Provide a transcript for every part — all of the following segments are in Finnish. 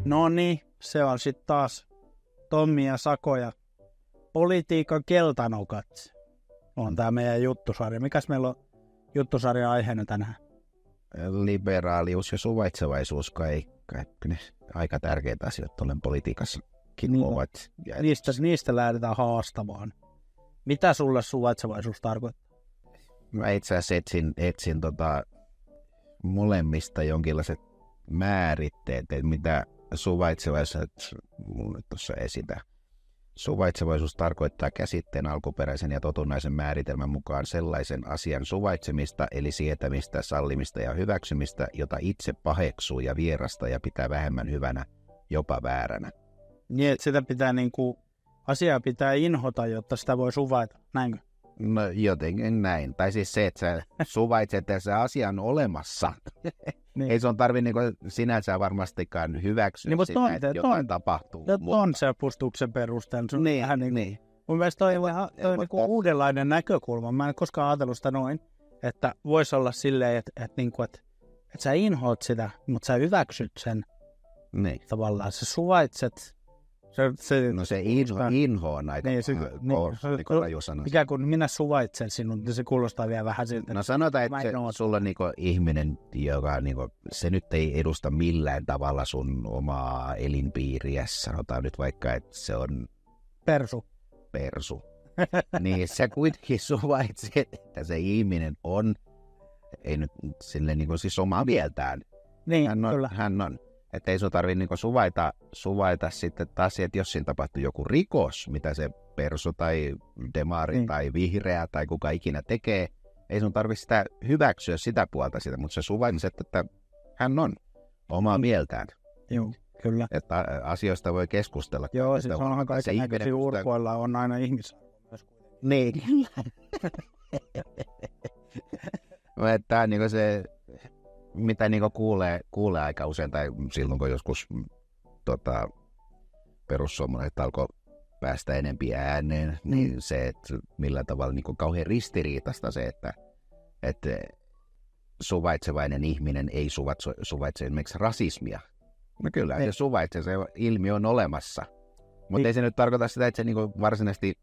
No niin, se on sitten taas Tommi ja Sako ja politiikan keltanokat. On tää meidän juttusarja. Mikäs meillä on juttusarja aiheena tänään? Liberaalius ja suvaitsevaisuus, kai ne aika tärkeitä asioita olen politiikassakin Niin, ovat. Niistä lähdetään haastamaan. Mitä sulle suvaitsevaisuus tarkoittaa? Mä itse asiassa etsin molemmista jonkinlaiset määritteet, että mitä suvaitsevaisuus mun nyt tuossa esitä. Suvaitsevaisuus tarkoittaa käsitteen alkuperäisen ja totunnaisen määritelmän mukaan sellaisen asian suvaitsemista, eli sietämistä, sallimista ja hyväksymistä, jota itse paheksuu ja vierasta ja pitää vähemmän hyvänä, jopa vääränä. Niin, että sitä pitää asiaa pitää inhota, jotta sitä voi suvaita, näinkö? No jotenkin näin. Tai siis se, että sä suvaitset, että se asia on olemassa. Niin. Ei se on tarvitse sinänsä varmastikaan hyväksyä niin, sitä, että jotain tapahtuu. On se pustuksen perusteella. Niin. Mun mielestä toi on uudenlainen näkökulma. Mä en koskaan ajatellut sitä noin, että voisi olla silleen, että sä inhoat sitä, mutta sä hyväksyt sen. Niin. Tavallaan sä suvaitset. Se inho on aika mikä kun minä suvaitsen sinun, niin se kuulostaa vielä vähän siltä. No sanotaan, että sulla on ihminen, joka se nyt ei edusta millään tavalla sun omaa elinpiiriä. Sanotaan nyt vaikka, että se on Persu. Niin sä kuitenkin suvaitset, että se ihminen on, ei nyt silleen siis omaa mieltään. Niin, hän on. Että ei sun tarvitse suvaita sitten taas, että jos siinä tapahtuu joku rikos, mitä se persu tai demari tai vihreä tai kuka ikinä tekee, ei sun tarvitse sitä hyväksyä sitä puolta sitä, mutta se suvaitset, että hän on omaa mieltään. Joo, kyllä. Että asioista voi keskustella. Joo, siis onhan kaikenlaisia urkoilla on aina ihmisarvo myös kuitenkin. Niin, kyllä. Tämä on se... mitä kuulee aika usein, tai silloin kun joskus perussuomalaiset alkoi päästä enempi ääneen, niin se, että millä tavalla kauhean ristiriitasta se, että suvaitsevainen ihminen ei suvaitse esimerkiksi rasismia. No kyllä, se suvaitsee, se ilmiö on olemassa. Mutta ei se nyt tarkoita sitä, että se varsinaisesti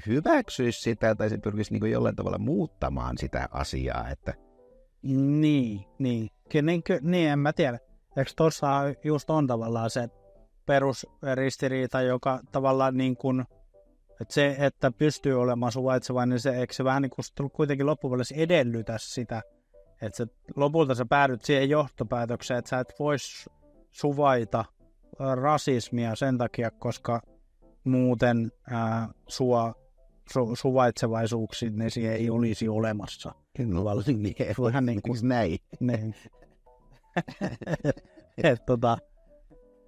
hyväksyisi sitä, tai se pyrkisi jollain tavalla muuttamaan sitä asiaa, että Niin, en mä tiedä. Eikö tuossa just on tavallaan se perusristiriita, joka tavallaan että se, että pystyy olemaan suvaitsevainen, niin eikö se vähän kuitenkin loppupuolella edellytä sitä, että lopulta sä päädyt siihen johtopäätökseen, että sä et vois suvaita rasismia sen takia, koska muuten suvaitsevaisuuksiin ne siihen ei olisi olemassa. Vähän näin. Niin.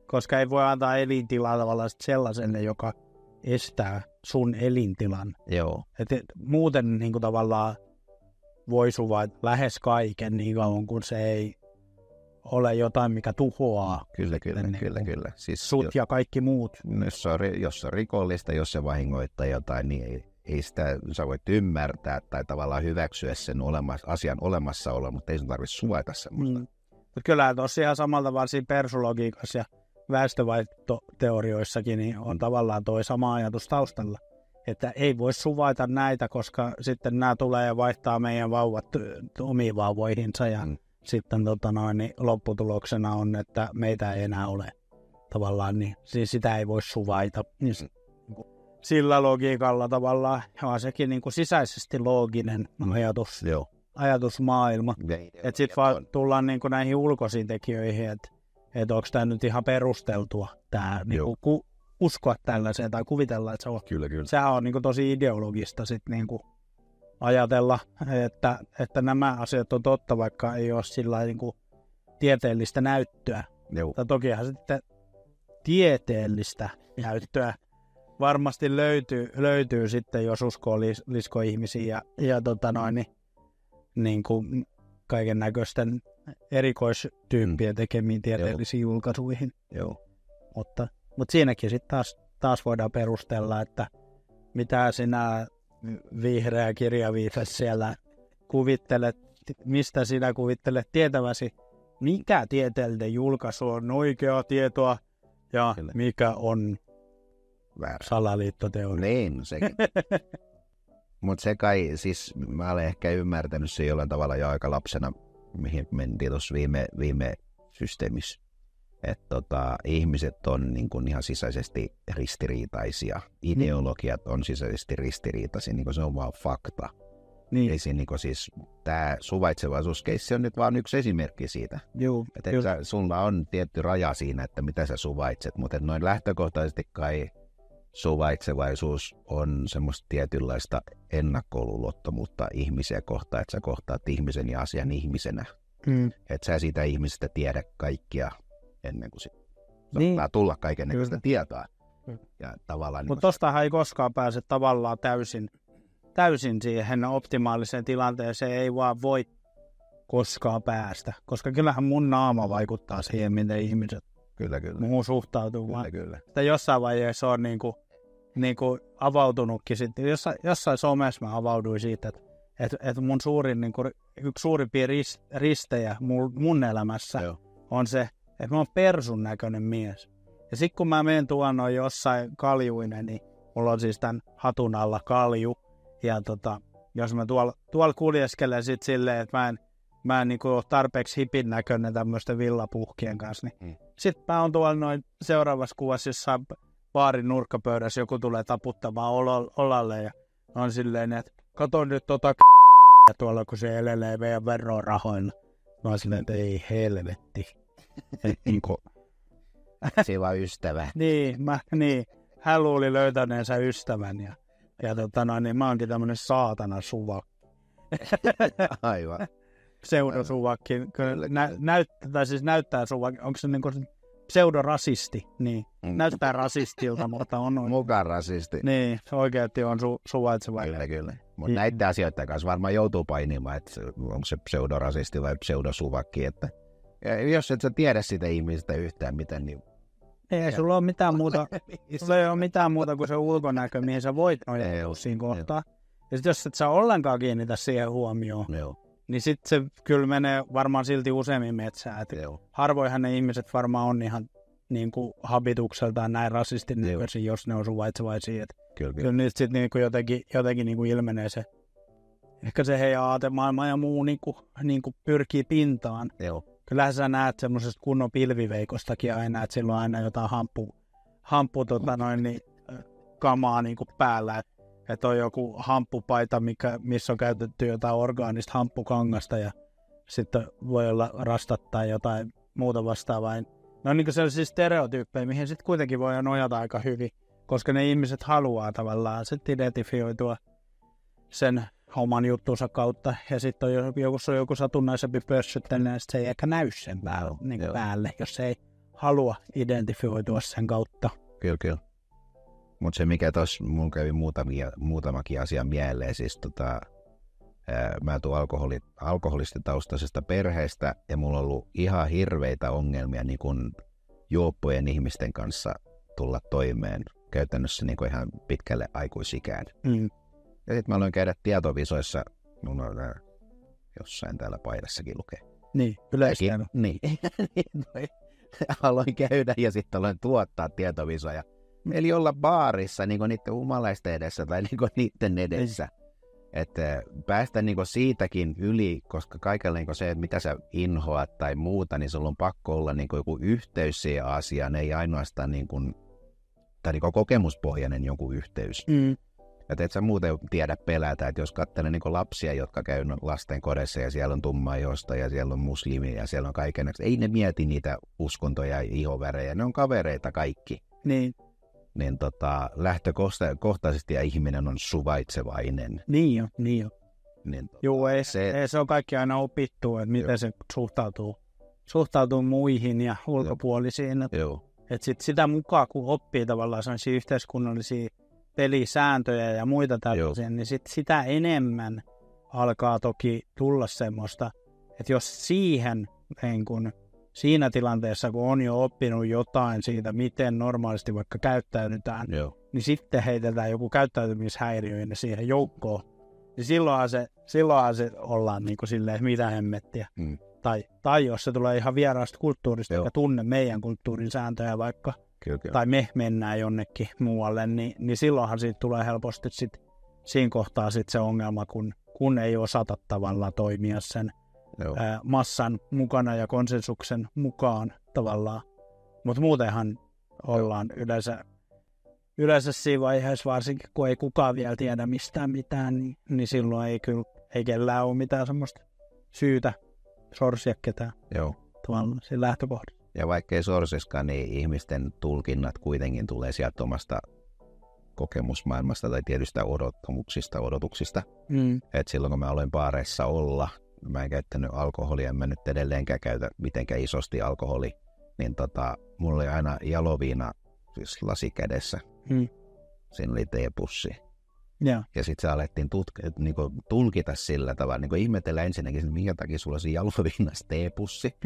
Koska ei voi antaa elintilaa tavallaan sellaiselle, joka estää sun elintilan. Joo. Muuten tavallaan voi suvaita lähes kaiken niin kauan, kun se ei ole jotain, mikä tuhoaa. Kyllä. Siis sut ja kaikki muut. Jos on rikollista, jos se vahingoittaa jotain, niin ei sitä sä voit ymmärtää tai tavallaan hyväksyä sen asian olemassaolo, mutta ei sun tarvitse suvaita semmoista. Mutta kyllä tosiaan samalla tavalla siinä persulogiikassa ja väestövaihtoteorioissakin niin on tavallaan toi sama ajatus taustalla. Että ei voi suvaita näitä, koska sitten nämä tulee ja vaihtaa meidän vauvat omiin vauvoihinsa ja sitten niin lopputuloksena on, että meitä ei enää ole tavallaan, niin siis sitä ei voi suvaita. Sillä logiikalla tavallaan on sekin sisäisesti looginen ajatusmaailma. Että sitten vaan tullaan näihin ulkoisiin tekijöihin, että onko tämä nyt ihan perusteltua tämä uskoa tällaiseen tai kuvitella, että se on. Kyllä. Sehän on tosi ideologista sitten ajatella, että nämä asiat on totta, vaikka ei ole sillä tieteellistä näyttöä. Tai tokihan sitten tieteellistä näyttöä varmasti löytyy sitten, jos uskoo liskoihmisiä ja kaiken näköisten erikoistyyppien tekemiin tieteellisiin julkaisuihin. Joo. Mutta siinäkin sitten taas voidaan perustella, että mitä sinä vihreä kirjaviitas siellä kuvittelet, mistä sinä kuvittelet tietäväsi, mikä tieteellinen julkaisu on oikeaa tietoa Ja Kyllä. mikä on Väärä. salaliittoteoria. Niin, sekin. Mutta se kai, siis mä olen ehkä ymmärtänyt se jollain tavalla jo aika lapsena, mihin mentiin tuossa viime systeemissä. Että ihmiset on niin kun ihan sisäisesti ristiriitaisia. Ideologiat on sisäisesti ristiriitaisia, niin se on vaan fakta. Niin. Ei siinä, niin siis, tämä suvaitsevaisuuskeissi on nyt vaan yksi esimerkki siitä. Juu, Että sulla on tietty raja siinä, että mitä sä suvaitset, mutta noin lähtökohtaisesti kai suvaitsevaisuus on semmoista tietynlaista ennakkoluulottomuutta ihmisiä kohtaan, että sä kohtaat ihmisen ja asian ihmisenä. Että sä siitä ihmisestä tiedä kaikkia ennen kuin niin. saattaa tulla kaiken näköistä tietoa. Ja tavallaan mutta tostahan ei koskaan pääse tavallaan täysin siihen optimaaliseen tilanteeseen, ei vaan voi koskaan päästä. Koska kyllähän mun naama vaikuttaa siihen, miten ihmiset kyllä. muuhun suhtautuu. Kyllä. Että jossain vaiheessa on niinku avautunutkin sitten. Jossain somessa mä avauduin siitä, että mun yksi suurimpia ristejä mun elämässä on se, että mä oon persun näköinen mies. Ja sit kun mä menen tuonne jossain kaljuinen, niin mulla on siis tän hatun alla kalju. Ja jos mä tuolla kuljeskelen sit silleen, että mä en niinku ole tarpeeksi hipin näköinen tämmöisten villapuhkien kanssa, niin sit mä oon tuolla noin seuraavassa kuvassa jossain baarin nurkkapöydässä, joku tulee taputtamaan olalle ja on silleen, että kato nyt tuolla, kun se elelee meidän verorahoilla. Mä oon silleen, että ei helvetti. Sillä on ystävä. niin, hän luuli löytäneensä ystävän ja niin mä oonkin tämmönen saatana suvak. Aivan. Pseudosuvakki. Näyttää suvakki. Onko se niinku pseudorasisti? Niin. Näyttää rasistilta, mutta on. Mukaan rasisti. Niin, oikeasti on suvaitseva. Kyllä. Mutta näiden asioiden kanssa varmaan joutuu painimaan, että onko se pseudorasisti vai pseudosuvakki. Että jos et sä tiedä sitä ihmistä yhtään miten, niin ei sulla ole mitään muuta. Sulla ei ole mitään muuta kuin se ulkonäkö, mihin sä voit nojautua siinä kohtaa. Ja sit jos et sä ollenkaan kiinnitä siihen huomioon, niin sit se kyllä menee varmaan silti useammin metsään. Harvoinhan ne ihmiset varmaan on ihan niin kuin habitukseltaan näin rasistin näköisiä, jos ne on suvaitsevaisia. Kyllä niitä sit niin kuin jotenkin niin kuin ilmenee se. Ehkä se heidän aatemaailma ja muu niin kuin pyrkii pintaan. Kyllähän sä näet semmoisesta kunnon pilviveikostakin aina, että sillä on aina jotain kamaa niin kuin päällä. Että on joku hamppupaita, missä on käytetty jotain orgaanista hamppukangasta ja sitten voi olla rastat tai jotain muuta vastaavaa. Ne on niin kuin sellaisia stereotyyppejä, mihin sitten kuitenkin voi nojata aika hyvin, koska ne ihmiset haluaa tavallaan sitten identifioitua sen oman juttunsa kautta. Ja sitten on joku satunnaisempi pörssyttäinen, niin se ei ehkä näy sen päälle, jos ei halua identifioitua sen kautta. Kyllä. Mutta se mikä tuossa, mun kävi muutamakin asia mieleen, siis mä tuun alkoholistitaustaisesta perheestä ja mulla on ollut ihan hirveitä ongelmia niin kun juoppojen ihmisten kanssa tulla toimeen käytännössä niin kun ihan pitkälle aikuisikään. Ja sitten mä aloin käydä tietovisoissa, mulla on jossain täällä paidassakin lukee. Niin, yleiskäynyt. Niin, aloin käydä ja sitten aloin tuottaa tietovisoja. Eli olla baarissa niin niiden humalaisten edessä tai niin niiden edessä. Että päästä niin siitäkin yli, koska kaikella niin se, että mitä sä inhoat tai muuta, niin sulla on pakko olla niin joku yhteys siihen asiaan, ei ainoastaan tai kokemuspohjainen joku yhteys. Että et sä muuten tiedä pelätä, että jos katselen niin lapsia, jotka käy lasten kodissa ja siellä on tummaihoista ja siellä on muslimia ja siellä on kaikenlaista, ei ne mieti niitä uskontoja ja ihovärejä, ne on kavereita kaikki. Niin lähtökohtaisesti ja ihminen on suvaitsevainen. Niin jo. Joo, ei se on kaikki aina opittu, että miten se suhtautuu muihin ja ulkopuolisiin. Että sitä mukaan, kun oppii tavallaan sellaisia yhteiskunnallisia pelisääntöjä ja muita tällaisia, niin sitä enemmän alkaa toki tulla semmoista, että jos siihen siinä tilanteessa, kun on jo oppinut jotain siitä, miten normaalisti vaikka käyttäydytään, niin sitten heitetään joku käyttäytymishäiriöinen siihen joukkoon. Niin silloinhan se ollaan niin kuin silleen, mitä hemmettiä. Tai jos se tulee ihan vieraasta kulttuurista, joka tunne meidän kulttuurin sääntöjä vaikka, Kyllä. tai me mennään jonnekin muualle, niin silloinhan siitä tulee helposti siinä kohtaa sit se ongelma, kun ei osata tavallaan toimia sen massan mukana ja konsensuksen mukaan tavallaan. Mutta muutenhan ollaan yleensä siinä vaiheessa, varsinkin kun ei kukaan vielä tiedä mistään mitään, niin silloin ei kellään ole mitään semmoista syytä sorsia ketään. Joo. Tavallaan siinä lähtökohdassa. Ja vaikka ei sorsiskaan, niin ihmisten tulkinnat kuitenkin tulee sieltä omasta kokemusmaailmasta tai tietystä odotuksista. Et silloin kun mä olen baareissa olla, mä en käyttänyt alkoholia, en mä nyt edelleenkään käytä mitenkään isosti alkoholi, niin mulla oli aina jaloviina siis lasi kädessä. Siinä oli teepussi. Ja sitten se alettiin tulkita sillä tavalla, niin ihmetellä ensinnäkin, että minkä takia sulla olisi jaloviinas teepussi.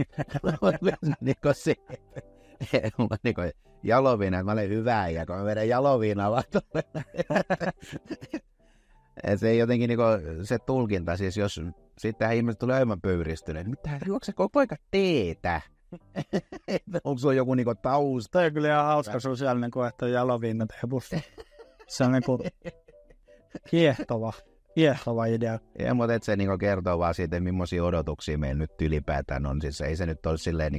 Jaloviina, että mä olen hyvä äijä, kun mä vedän jaloviinaa vaan se jotenkin se tulkinta, siis jos sitten ihmiset tulee aivan pöyristyneet, mitä juokse koko poika teetä? Onko sulla joku tausta? Toi on kyllä ihan hauska sosiaalinen koe, että jaloviina teepussi. Se on kiehtova idea. Ja, mutta se kertoo vaan siitä, millaisia odotuksia meillä nyt ylipäätään on. Siis ei se nyt ole silleen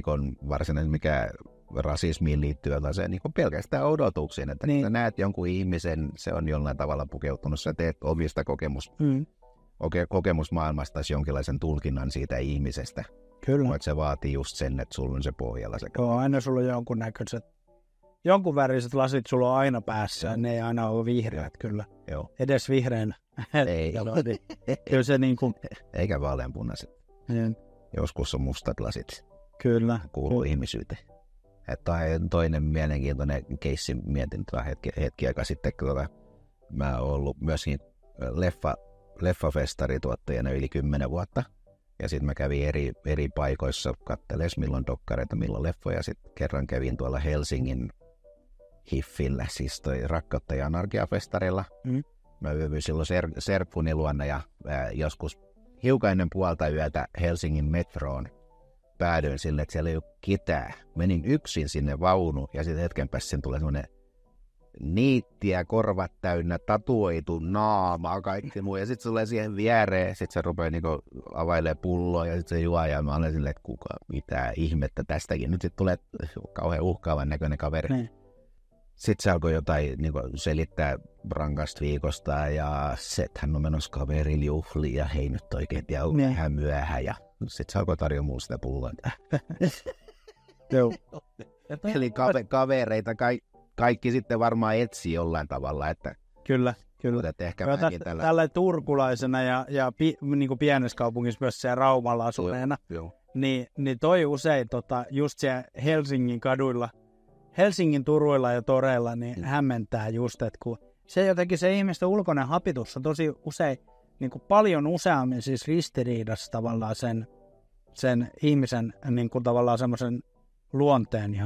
varsinaisesti mikä rasismiin liittyy, vaan se pelkästään odotuksiin. Että kun sä näet jonkun ihmisen, se on jollain tavalla pukeutunut, sä teet omista kokemusmaailmastasi jonkinlaisen tulkinnan siitä ihmisestä. Kyllä. Mutta se vaatii just sen, että sulla on se pohjalla. Joo, aina sulla on jonkun näköiset. Jonkun väriset lasit sulla on aina päässä, ja ne ei aina ole vihreät kyllä. Joo. Edes vihreän. Ei. Kyllä se eikä vaaleanpunaiset. Joskus on mustat lasit. Kyllä. Kuuluu ihmisyyteen. Toinen mielenkiintoinen keissi mietin hetki aika sitten, kun mä oon ollut myöskin leffafestarituottajana yli 10 vuotta. Ja sitten mä kävin eri paikoissa katselemaan milloin dokkareita, milloin leffoja. Sitten kerran kävin tuolla Helsingin Hiffillä, siis toi Rakkautta ja Anarkia-festarilla. Mä yövyin silloin serppuni luona ja joskus hiukan ennen puolta yötä Helsingin metroon päädyin sille, että siellä ei ole ketään. Menin yksin sinne vaunuun ja sitten hetken päästä tulee semmoinen niittiä, korvat täynnä, tatuoitu naama, kaikki muu. Ja sitten se tulee siihen viereen, sitten se rupeaa availemaan pulloa ja sitten se juo. Ja mä olen silleen, että mitä ihmettä tästäkin. Nyt sitten tulee kauhean uhkaavan näköinen kaveri. Sitten se alkoi jotain selittää rankasta viikosta ja se, että hän on menossa kaverille juhliin ja hei nyt oikein ja vähän myöhään. Ja sitten se alkoi tarjoa mulle sitä pulloa. Eli kavereita kaikki sitten varmaan etsii jollain tavalla. Että kyllä. Että ehkä tällä turkulaisena ja niin pienessä kaupungissa myös siellä Raumalla asuneena, niin toi usein just siellä Helsingin kaduilla, Helsingin turuilla ja toreilla niin hämmentää just, että kun se jotenkin se ihmisten ulkoinen hapitus on tosi usein paljon useammin siis ristiriidassa tavallaan sen ihmisen tavallaan semmoisen luonteen ja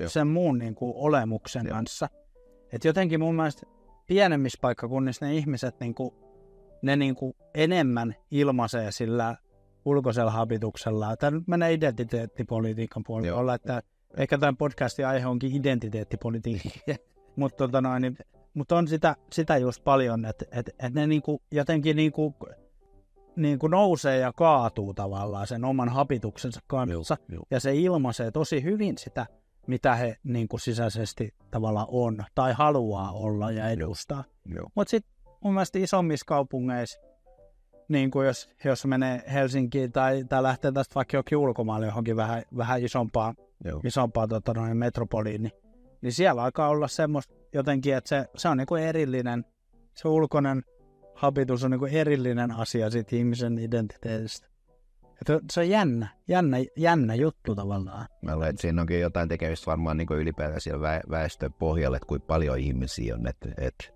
sen muun olemuksen kanssa. Että jotenkin mun mielestä pienemmissä paikkakunnissa ne ihmiset ne enemmän ilmaisee sillä ulkoisella habituksella. Tämä nyt menee identiteettipolitiikan puolella, että ehkä tämän podcastin aihe onkin identiteettipolitiikka. Mutta on sitä just paljon, että ne jotenkin nousee ja kaatuu tavallaan sen oman habituksensa kanssa. Ja se ilmaisee tosi hyvin sitä, mitä he sisäisesti tavallaan on tai haluaa olla ja edustaa. Mutta sitten mun mielestä isommissa kaupungeissa, jos menee Helsinkiin tai lähtee tästä vaikka jokin ulkomaille johonkin vähän isompaan metropoliin, niin siellä alkaa olla semmoista jotenkin, että se on erillinen, se ulkoinen habitus on erillinen asia siitä ihmisen identiteetistä. Että se on jännä juttu tavallaan. Mä luulen, että siinä onkin jotain tekemistä varmaan ylipäätään siellä väestön pohjalle, että kuinka paljon ihmisiä on. Että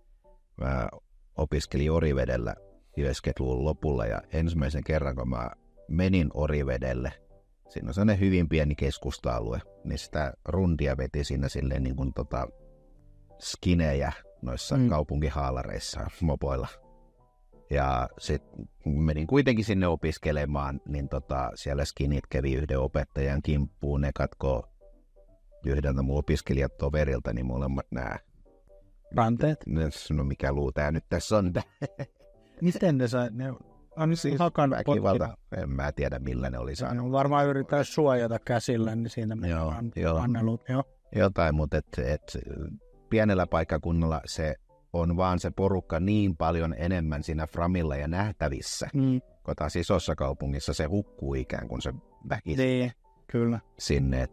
mä opiskelin Orivedellä 90-luvun lopulla ja ensimmäisen kerran, kun mä menin Orivedelle, siinä on sellainen hyvin pieni keskusta-alue, niin sitä rundia veti siinä silleen skinejä noissa kaupunkihaalareissa mopoilla. Ja sitten menin kuitenkin sinne opiskelemaan, niin siellä skinit kävi yhden opettajan kimppuun, ne katkoo yhdeltä mun opiskelijatoverilta, niin molemmat nämä ranteet. No mikä luu tää nyt tässä on? Miten ne sai? Ne on siis hakannut väkivalta. En mä tiedä millä ne oli saanut. No, varmaan yrittää suojata käsillä, niin siinä annelut. Jotain, mutta pienellä paikkakunnalla se on vaan se porukka niin paljon enemmän siinä framilla ja nähtävissä. Kun taas isossa kaupungissa se hukkuu ikään kuin se väki. Niin, kyllä. Sinne,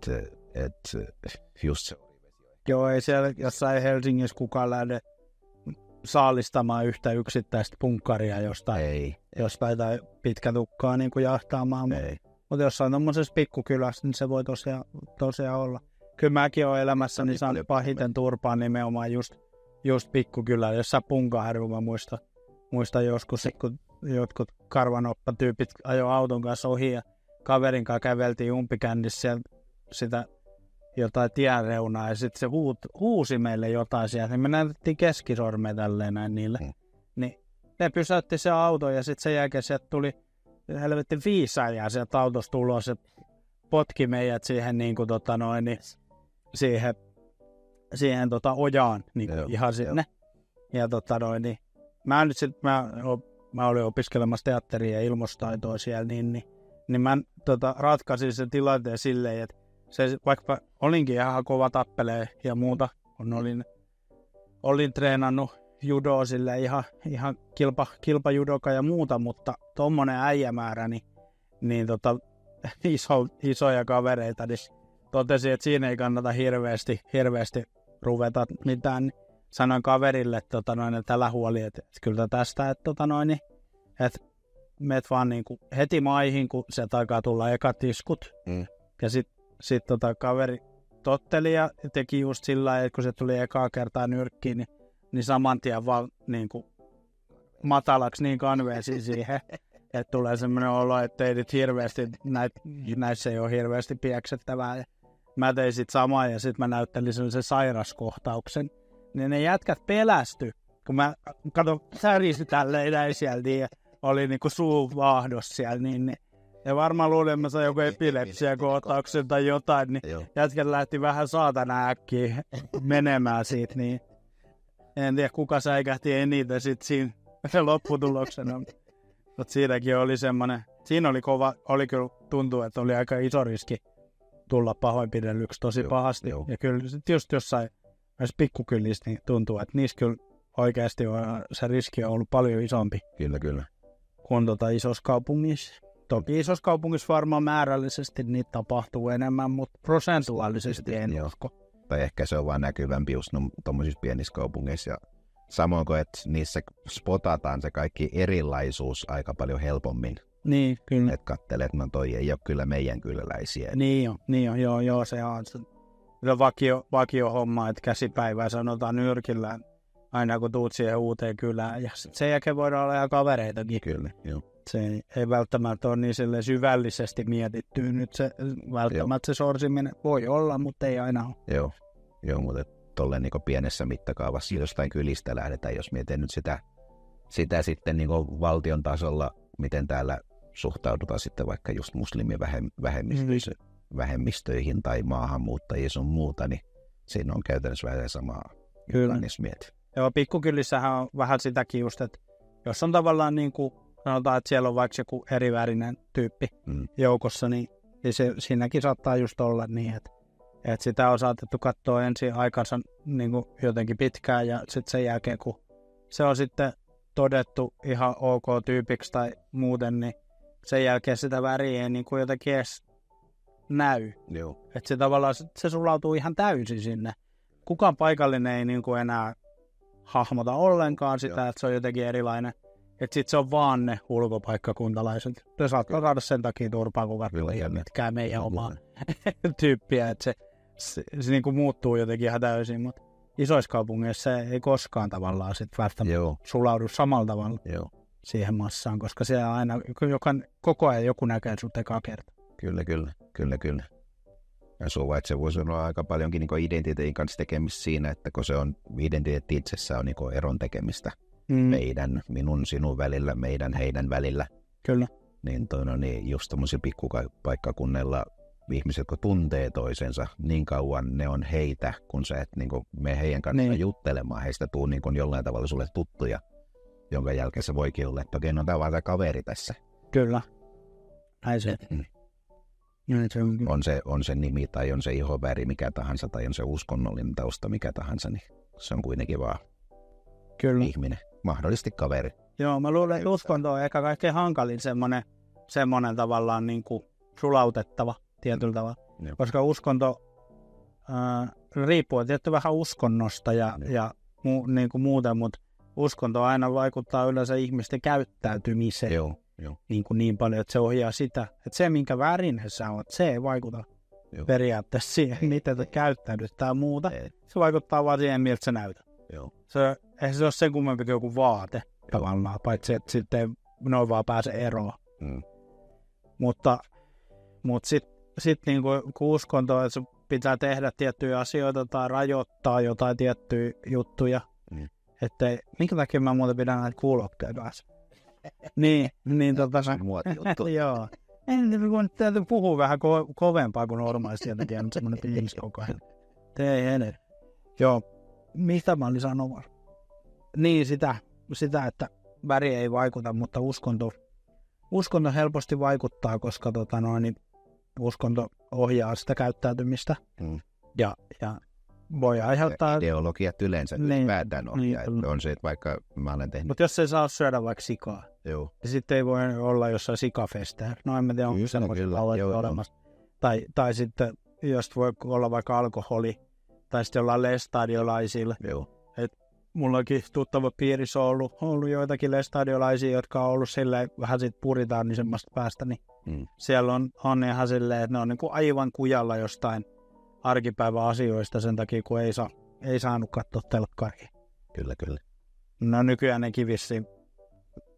just se. Joo, ei siellä jossain Helsingissä kukaan lähde saalistamaan yhtä yksittäistä punkkaria jostain tai pitkätukkaa niin kuin jahtaamaan. Mutta jossain tuommoisessa pikkukylässä, niin se voi tosiaan olla. Kyllä mäkin olen elämässäni saanut pahiten turpaan nimenomaan just pikkukylällä, jossa punkahärry. Mä muistan joskus, kun jotkut karvanoppatyypit ajoi auton kanssa ohi ja kaverin kanssa käveltiin umpikännissä sitä jotain tien reunaa ja sitten se huusi meille jotain sieltä, niin me näytettiin keskisormea tälleen näin niille. Niin ne pysäytti se auto ja sitten sen jälkeen sieltä tuli helvetti viisaajaa sieltä autosta ulos ja potki meidät siihen niin kuin siihen ojaan niin ihan sinne. Ja mä olin opiskelemassa teatteria ja ilmustaitoa siellä, niin mä ratkaisin sen tilanteen silleen, että se, vaikka olinkin ihan kova tappelee ja muuta, kun olin treenannut judoa sille ihan kilpajudoka ja muuta, mutta tommonen äijämäärä, niin isoja kavereita, niin totesin, että siinä ei kannata hirveästi ruveta mitään. Niin sanoin kaverille, että tällä huoli, että kyllä tästä, että meet vaan niin kuin heti maihin, kun se alkaa tulla ekat iskut. Ja sitten kaveri totteli ja teki just sillä lailla, että kun se tuli ekaa kertaa nyrkkiin, niin saman tien vaan niin kuin matalaksi niin kanveesi siihen, että tulee semmoinen olo, että ei nyt hirveästi, näissä ei ole hirveästi pieksettävää. Ja mä tein sitten samaa ja sitten mä näyttelin sellaisen sairaskohtauksen. Niin ne jätkät pelästy, kun mä särisin tälleen näin sieltä ja oli niinku suu vaahdos siellä, niin ja varmaan luulin, että mä sain joku epilepsiakohtauksen tai jotain, niin jätkät lähti vähän saatana äkkiä menemään siitä, niin en tiedä kuka säikähti eniten sitten siinä lopputuloksena. Mutta siinäkin oli semmoinen, siinä oli kyllä tuntuu, että oli aika iso riski tulla pahoinpidellyksi tosi pahasti. Ja kyllä just jossain myös pikkukylissä niin tuntuu, että niissä kyllä oikeasti se riski on ollut paljon isompi. Kyllä. Kuin isossa kaupungissa. Toki isossa kaupungissa varmaan määrällisesti niitä tapahtuu enemmän, mutta prosentuaalisesti en usko. Tai ehkä se on vaan näkyvämpi just tuommoisissa pienissä kaupungeissa. Ja samoin kuin, että niissä spotataan se kaikki erilaisuus aika paljon helpommin. Niin, kyllä. Että katselee, että no toi ei ole kyllä meidän kyläläisiä. Niin on, se on vakio homma, että käsipäivää sanotaan nyrkillä aina kun tuut siihen uuteen kylään. Ja sen jälkeen voidaan olla ihan kavereitakin. Kyllä, joo. Se ei välttämättä ole niin syvällisesti mietitty. Nyt se välttämättä se sorsiminen voi olla, mutta ei aina ole. Joo, mutta tolleen niin pienessä mittakaavassa jostain kylistä lähdetään, jos mietin nyt sitä sitten niin valtion tasolla, miten täällä suhtaudutaan sitten vaikka just muslimivähemmistöihin tai maahanmuuttajiin sun muuta, niin siinä on käytännössä vähän samaa. Kyllä. Joo, pikkukylissähän on vähän sitäkin just, että jos on tavallaan niin kuin sanotaan, että siellä on vaikka joku erivärinen tyyppi joukossa, niin siinäkin saattaa just olla niin, että sitä on saatettu katsoa ensin aikansa niin kuin jotenkin pitkään ja sitten sen jälkeen, kun se on sitten todettu ihan ok tyypiksi tai muuten, niin sen jälkeen sitä väriä ei niin kuin jotenkin edes näy. Että se tavallaan se sulautuu ihan täysin sinne. Kukaan paikallinen ei niin kuin enää hahmota ollenkaan sitä, että se on jotenkin erilainen. Että sitten se on vaan ne ulkopaikkakuntalaiset. Se saattaa saada sen takia turpaan, kun katsoo ja mitkään meidän omaa tyyppiä. Että se niin kuin muuttuu jotenkin ihan täysin, mutta isoissa kaupungeissa se ei koskaan tavallaan sit välttämättä sulaudu samalla tavalla siihen massaan, koska siellä aina koko ajan joku näkee sut ekaa kertaa. Kyllä. Ja suvaitse voisi olla aika paljonkin niin identiteetin kanssa tekemistä siinä, että kun se on identiteetti itsessään on niin eron tekemistä meidän, minun, sinun välillä, meidän, heidän välillä. Kyllä. Niin just tommoisilla pikkupaikkakunnilla ihmiset, kun tuntee toisensa, niin kauan ne on heitä, kun sä et niin kuin mene heidän kanssaan juttelemaan, heistä tuu niin kuin jollain tavalla sulle tuttuja, jonka jälkeen se voikin olla, että okei, no tämä on vaan tämä kaveri tässä. Kyllä. Näin se. On se nimi tai on se ihoväri mikä tahansa tai on se uskonnollinen tausta mikä tahansa, niin se on kuitenkin vaan ihminen, mahdollisesti kaveri. Joo, mä luulen, että uskonto on ehkä kaikkein hankalin semmoinen tavallaan niin kuin sulautettava tietyllä tavalla. Koska uskonto riippuu tietty vähän uskonnosta ja niin kuin muuten, mutta uskonto aina vaikuttaa yleensä ihmisten käyttäytymiseen niin paljon, että se ohjaa sitä. Että se, minkä värinen sä oot, se ei vaikuta periaatteessa siihen, miten te käyttäydyt tai muuta. Se vaikuttaa vaan siihen, miltä sä näytät. Eihän se ole sen kummempi kuin joku vaate tavallaan, paitsi että sitten noin vaan pääse eroon. Mutta sitten niin kun uskonto, että pitää tehdä tiettyjä asioita tai rajoittaa jotain tiettyjä juttuja. Että minkä takia mä muuten pidän näitä kuulokkeita kanssa. niin muotijuttu. Joo. Kun täytyy puhua vähän kovempaa kuin normaalisti, että tiedän semmoinen piilis koko ajan. Ei ennen. Joo. Mitä mä olin sanomassa? Niin, sitä, että väri ei vaikuta, mutta uskonto helposti vaikuttaa, koska uskonto ohjaa sitä käyttäytymistä ja voi aiheuttaa... Ideologiat yleensä ylipäätään ohjaa. On se, että vaikka mä olen tehnyt... Mutta jos ei saa syödä vaikka sikaa, niin sitten ei voi olla jossain sikafesteillä. No en mä tiedä, onko semmoista olemassa. Tai sitten, jos voi olla vaikka alkoholi, tai sitten jollain lestadiolaisilla. Mullakin tuttava piirissä on ollut joitakin lestadiolaisia, jotka on ollut silleen vähän sit puritaanisemmasta päästä, niin siellä on ihan silleen, että ne on niin kuin aivan kujalla jostain arkipäivän asioista sen takia, kun ei saanut katsoa telkkaria. Kyllä. No nykyään ne vissiin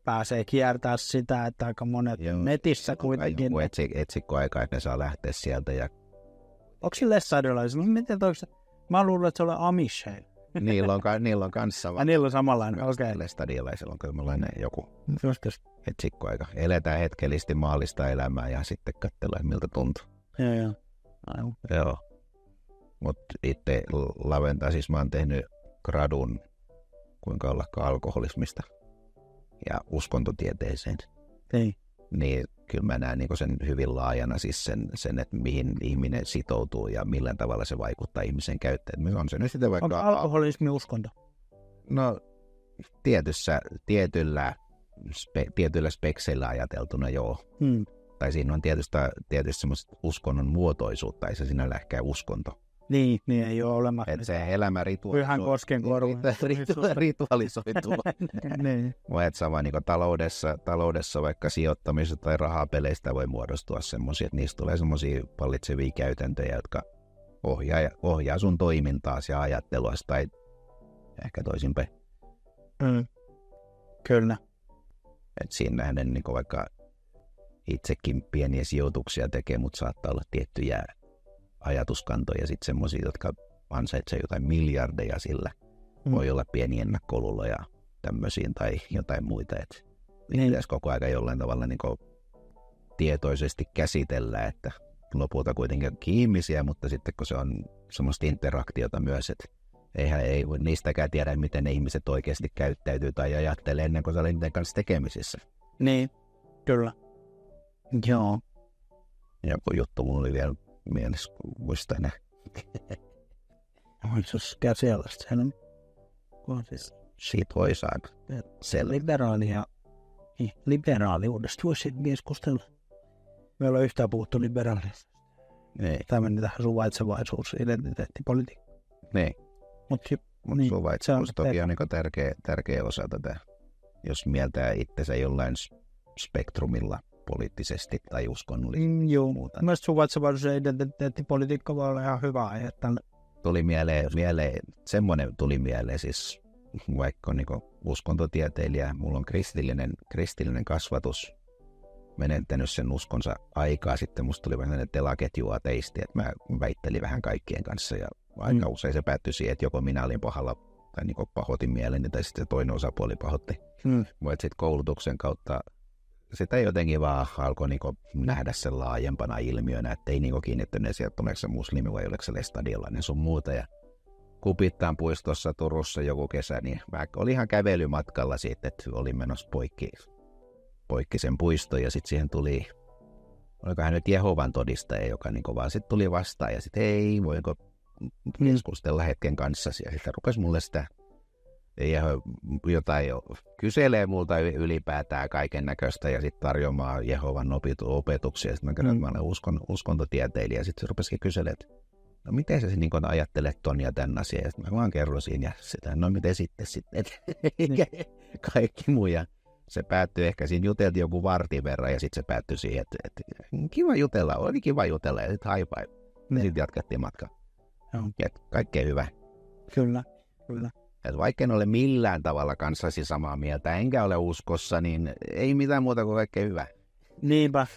pääsee kiertämään sitä, että aika monet netissä kuitenkin. Joku etsikkoaika, että ne saa lähteä sieltä. Onko se lestadiolaisilla? Mä luulen, että se on Amisheilla. Niillä on kanssa. Niillä on samanlainen, okei. Lestadiolaisilla on kyllä joku etsikkoaika. Eletään hetkellisesti maallista elämää ja sitten katsellaan, miltä tuntuu. Joo. Mutta itse laventaa, siis mä oon tehnyt gradun, kuinka ollakaan alkoholismista ja uskontotieteeseen. Niin kyllä mä näen niinku sen hyvin laajana, siis sen, että mihin ihminen sitoutuu ja millä tavalla se vaikuttaa ihmisen käyttäjään. On se nyt sitten vaikka... Onko alkoholismi uskonto? No tietyllä spekseillä ajateltuna joo. Tai siinä on tietysti semmoista uskonnon muotoisuutta, ei se sinällä ehkä uskonto. Niin ei ole olemassa. Että se elämä Pyhän kosken ritualisoituu. Niin. Mutta sama niin taloudessa vaikka sijoittamisesta tai rahapeleistä voi muodostua semmoisia, että niistä tulee semmoisia pallitsevia käytäntöjä, jotka ohjaa sun toimintaas ja ajattelua tai ehkä toisinpäin. Kyllä. Et siinä nähden niin vaikka itsekin pieniä sijoituksia tekee, mutta saattaa olla tiettyjä ajatuskantoja sitten semmoisia, jotka ansaitsee jotain miljardeja sillä. Voi olla pieni ennakkoluulo ja tämmöisiin tai jotain muita. Pitäisi koko ajan jollain tavalla niin tietoisesti käsitellä, että lopulta kuitenkin on ihmisiä, mutta sitten kun se on semmoista interaktiota myös, että ei niistäkään tiedä, miten ne ihmiset oikeasti käyttäytyy tai ajattelee ennen kuin sä olet niiden kanssa tekemisissä. Niin, kyllä. Joo. Joku juttu mulla oli vielä mielessä, kun muista enää. On se käsialasta. Sehän on siis... Siitä voi saada selvä. Liberaaliudesta voisi keskustella. Me ei ole yhtään puhuttu liberaaliudesta. Tämä meni tähän suvaitsevaisuus-identiteettipolitiikkaan. Niin. Mutta suvaitsevuus toki on niin tärkeä osa tätä, jos mieltää itsensä jollain spektrumilla poliittisesti tai uskonnollisesti. Joo, mielestäni suvaitsevaisuus ja identiteettipolitiikka voi olla ihan hyvä aihe tälle. Semmoinen tuli mieleen siis vaikka niin uskontotieteilijä, mulla on kristillinen kasvatus, menettänyt sen uskonsa aikaa, sitten musta tuli vähän telaketju-ateisti, että mä väittelin vähän kaikkien kanssa ja aika usein se päättyi siihen, että joko minä olin pahalla tai niin pahoitin mieleni tai sitten toinen osapuoli pahoitti. Mutta sitten koulutuksen kautta sitä jotenkin vaan alkoi niinku nähdä sen laajempana ilmiönä, että ei niinku kiinnittyneet sieltä, oliko se muslimi vai oliko se lestadiolainen sun muuta. Ja Kupittaan puistossa Turussa joku kesä, niin mä olin ihan kävelymatkalla siitä, että olin menossa poikki sen puiston ja sitten siihen tuli, olikohan nyt Jehovan todistaja, joka niinku vaan sitten tuli vastaan ja sitten hei, voinko keskustella hetken kanssa ja sitten rupesi mulle sitä jotain kyselee multa ylipäätään kaiken näköistä ja sitten tarjoamaan Jehovan opetuksia. Sitten mä kerron, että mä olen uskontotieteilijä ja sitten se rupesikin kyselemään, että no miten sä niin ajattelet ton ja tän asian. Ja sitten mä vaan kerrosin ja sitä, no miten sitten, kaikki muu. Ja se päättyi ehkä, siinä juteltiin joku vartin verran ja sitten se päättyi siihen, että kiva jutella, oli kiva jutella ja sitten high five. Sitten jatkettiin matkaa. Kaikkea hyvä. Kyllä. Et vaikka en ole millään tavalla kanssasi samaa mieltä, enkä ole uskossa, niin ei mitään muuta kuin kaikkea hyvä. Niinpä,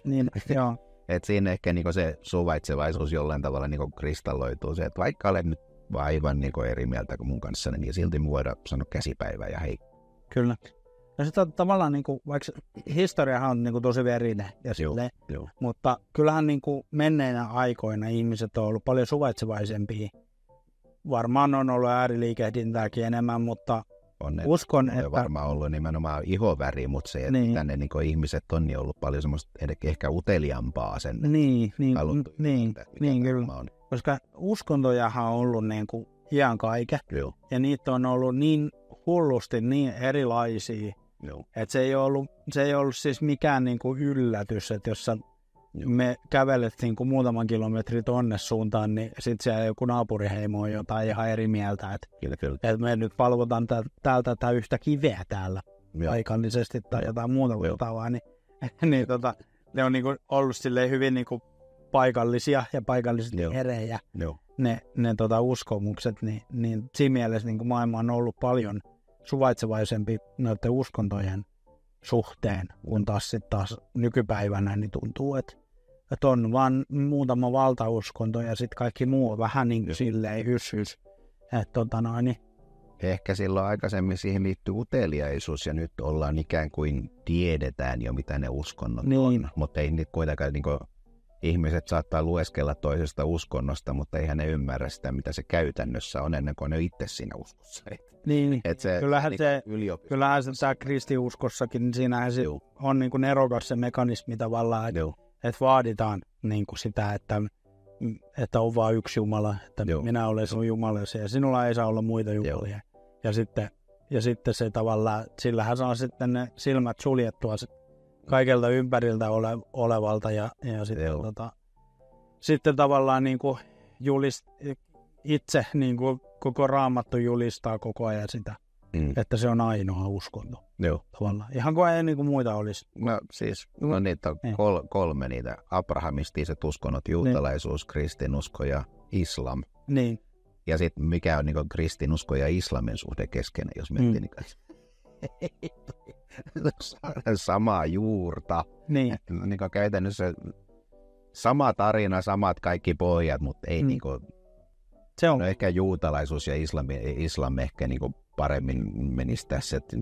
joo. Et siinä ehkä niinku se suvaitsevaisuus jollain tavalla niinku kristalloituu se, että vaikka olen nyt aivan niinku eri mieltä kuin mun kanssa, niin silti me voidaan sanoa käsipäivää ja hei. Kyllä. Ja sitten tavallaan, niinku, vaikka historiahan on niinku tosi verinen, ja silleen, mutta kyllähän niinku menneinä aikoina ihmiset on ollut paljon suvaitsevaisempia. Varmaan on ollut ääriliikehdintääkin enemmän, mutta uskon, että... On varmaan ollut nimenomaan ihoväri, mutta se, että tänne niin ihmiset on niin ollut paljon semmoista ehkä uteliampaa sen Niin, kyllä. On. Koska uskontojahan on ollut niin kuin iänkaiken, ja niitä on ollut niin hullusti niin erilaisia, että se ei ollut siis mikään niin kuin yllätys, että jos me kävelettiin kuin muutaman kilometrin tonne suuntaan, niin sitten siellä joku naapuriheimo on jotain ihan eri mieltä, että me nyt palvotaan täältä yhtä kiveä täällä paikallisesti tai jotain muuta vastaavaa, niin ne on niinku ollut silleen hyvin niinku paikallisia ja paikallisesti herejä ne uskomukset, niin siinä mielessä niinku maailma on ollut paljon suvaitsevaisempi noiden uskontojen suhteen, kun taas nykypäivänä niin tuntuu, että on vaan muutama valtauskonto ja sitten kaikki muu on vähän niin kuin silleen hys. Ehkä silloin aikaisemmin siihen liittyy uteliaisuus ja nyt ollaan ikään kuin tiedetään jo mitä ne uskonnot on, mutta ei niitä kuitenkaan ihmiset saattaa lueskella toisesta uskonnosta, mutta eihän ne ymmärrä sitä mitä se käytännössä on ennen kuin ne on itse siinä uskossa. Kyllähän se tämä kristiuskossakin, niin siinähän se on niin kuin nerokas se mekanismi tavallaan, että vaaditaan niin kuin sitä, että on vain yksi Jumala, että minä olen sun Jumalasi ja sinulla ei saa olla muita jumalia. Ja sitten se tavallaan, sillähän saa sitten ne silmät suljettua kaikelta ympäriltä olevalta ja sitten tavallaan niin kuin itse niin kuin koko Raamattu julistaa koko ajan sitä, että se on ainoa uskonto. Tavallaan. Ihan kuin ei niin kuin muita olisi. No siis, niitä on kolme niitä abrahamistiset uskonnot, juutalaisuus, kristinusko ja islam. Niin. Ja sitten mikä on niin kuin kristinusko ja islamin suhde keskenään, jos miettii niin samaa juurta. Niin. Niin kuin käytännössä sama tarina, samat kaikki pohjat, mutta ei niin kuin, se on. No ehkä juutalaisuus ja islam ehkä niin kuin paremmin menisi tässä, että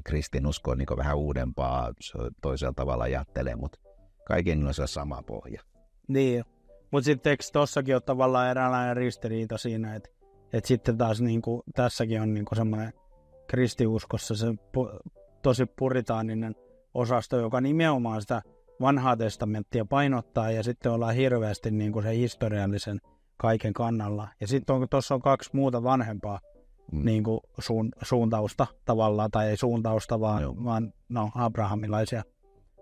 kristinusko on niin kuin vähän uudempaa, toisella tavalla ajattelee, mutta kaikilla on se sama pohja. Niin, mutta sitten eikö tossakin ole tavallaan eräänlainen ristiriita siinä, että sitten taas niin kuin, tässäkin on niin kuin semmoinen kristiuskossa se tosi puritaaninen osasto, joka nimenomaan sitä vanhaa testamenttia painottaa ja sitten ollaan hirveästi niin kuin se historiallisen kaiken kannalla. Ja sitten tuossa on kaksi muuta vanhempaa niin kuin suuntausta tavallaan, tai ei suuntausta, vaan abrahamilaisia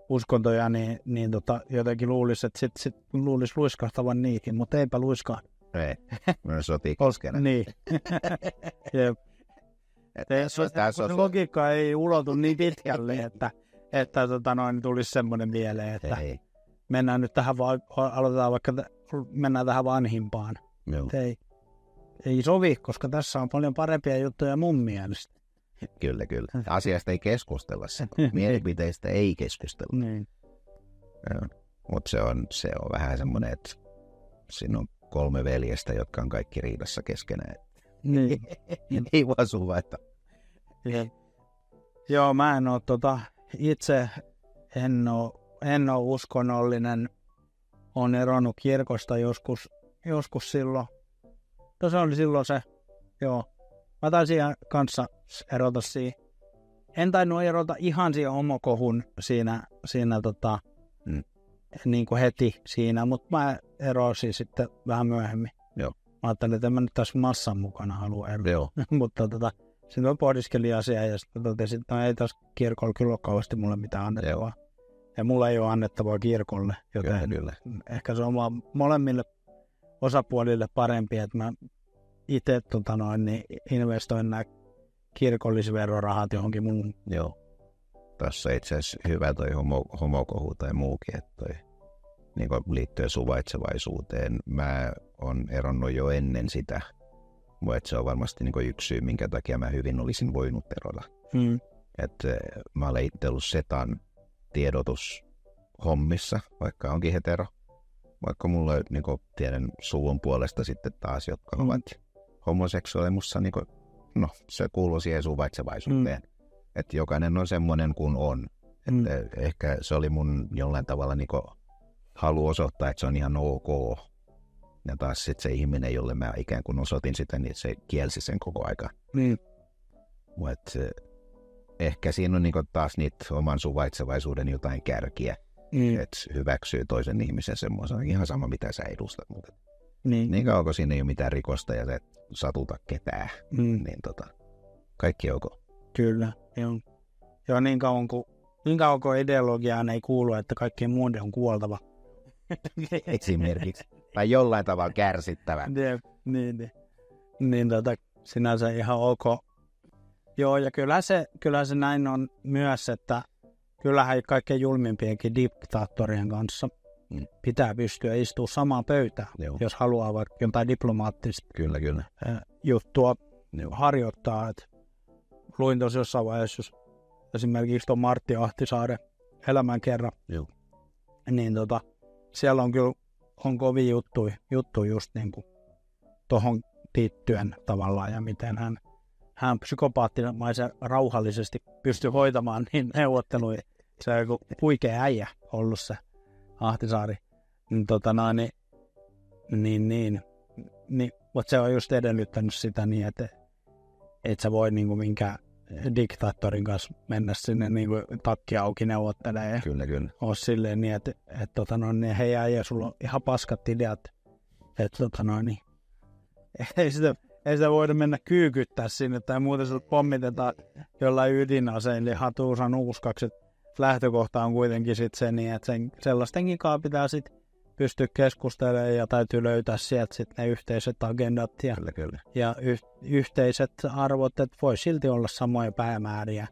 uskontoja, niin jotenkin luulisi, että sitten luulisi luiskahtavan niihin, mutta eipä luiskahda. Ei, myös sotii koskena. Niin. Se logiikka ei ulotu niin pitkälle, että tulisi semmoinen mieleen, että mennään nyt tähän, aloitetaan vaikka, mennään tähän vanhimpaan. Ei sovi, koska tässä on paljon parempia juttuja mun mielestä. Kyllä. Asiasta ei keskustella. Mielipiteistä ei keskustella. Niin. Mutta se on vähän semmoinen, että siinä on 3 veljestä, jotka on kaikki riidassa keskenään. Niin. Ei vaan suvaita. Joo, mä en ole itse en ole uskonnollinen. Olen eronnut kirkosta joskus silloin. No se oli silloin se, joo. Mä taisin kanssa erota siihen. En tainnut erota ihan siihen homokohun siinä niin kuin heti siinä, mutta mä erosin sitten vähän myöhemmin. Joo. Mä ajattelin, että en mä nyt tässä massan mukana halua erota. Joo. Mutta sitten mä pohdiskelin asiaa ja sitten totesin, että no ei tässä kirkolla kyllä ole kauheasti mulle mitään annettavaa. Ja mulla ei ole annettavaa kirkolle, joten Kyllä. ehkä se on molemmille osapuolille parempi, että mä itse niin investoin nämä kirkollisverorahat johonkin muuhun. Joo. Tässä itse asiassa hyvä toi homokohu tai muukin, että toi niin liittyen suvaitsevaisuuteen. Mä oon eronnut jo ennen sitä, mutta se on varmasti niin yksi syy, minkä takia mä hyvin olisin voinut erota. Että mä olen itse ollut setan tiedotushommissa, vaikka onkin hetero. Vaikka mulla on, niin tiedän suvun puolesta sitten taas, jotka ovat homoseksuaalimussa, niin no, se kuuluu siihen suvaitsevaisuuteen. Että jokainen on semmoinen kuin on. Että ehkä se oli mun jollain tavalla niin halu osoittaa, että se on ihan ok. Ja taas sitten se ihminen, jolle mä ikään kuin osoitin sitä, niin se kielsi sen koko aika. Mutta ehkä siinä on niin taas niitä oman suvaitsevaisuuden jotain kärkiä. Että hyväksyy toisen ihmisen semmoisen, ihan sama mitä sä edustat. Mutta niin kauan siinä ei ole mitään rikosta ja sä et satuta ketään, niin kaikki ok. Kyllä, joo. Joo, niin kauan kuin ideologiaan ei kuulu, että kaikkien muiden on kuoltava. Esimerkiksi. Tai jollain tavalla kärsittävä. Niin sinänsä ihan ok. Joo, ja kyllä se näin on myös, että kyllähän kaikkein julmimpienkin diktaattorien kanssa pitää pystyä istumaan samaan pöytään, jos haluaa vaikka jotain diplomaattista juttua harjoittaa. Et luin tuossa jossain vaiheessa, jos esimerkiksi tuon Martti Ahtisaaren elämänkerran, niin siellä on kyllä kovia juttuja just niin kuin tuohon liittyen tavallaan, ja miten hän psykopaattimaisen rauhallisesti pystyi hoitamaan niin neuvotteluja. Se on joku huikea äijä ollut se Ahtisaari. Mutta se on just edellyttänyt sitä niin, että et sä voi niinku minkään diktaattorin kanssa mennä sinne niinku takki auki neuvottelemaan. Kyllä. Oot silleen niin, että hei äijä, sulla on ihan paskat ideat. Että ei sitä voida mennä kyykyttää sinne tai muuten se pommitetaan jollain ydinasein ja hatuusan uskaksi. Lähtökohta on kuitenkin sitten se niin, että sellaistenkin kanssa pitää sitten pystyä keskustelemaan ja täytyy löytää sieltä sitten ne yhteiset agendat ja yhteiset arvot, että voi silti olla samoja päämääriä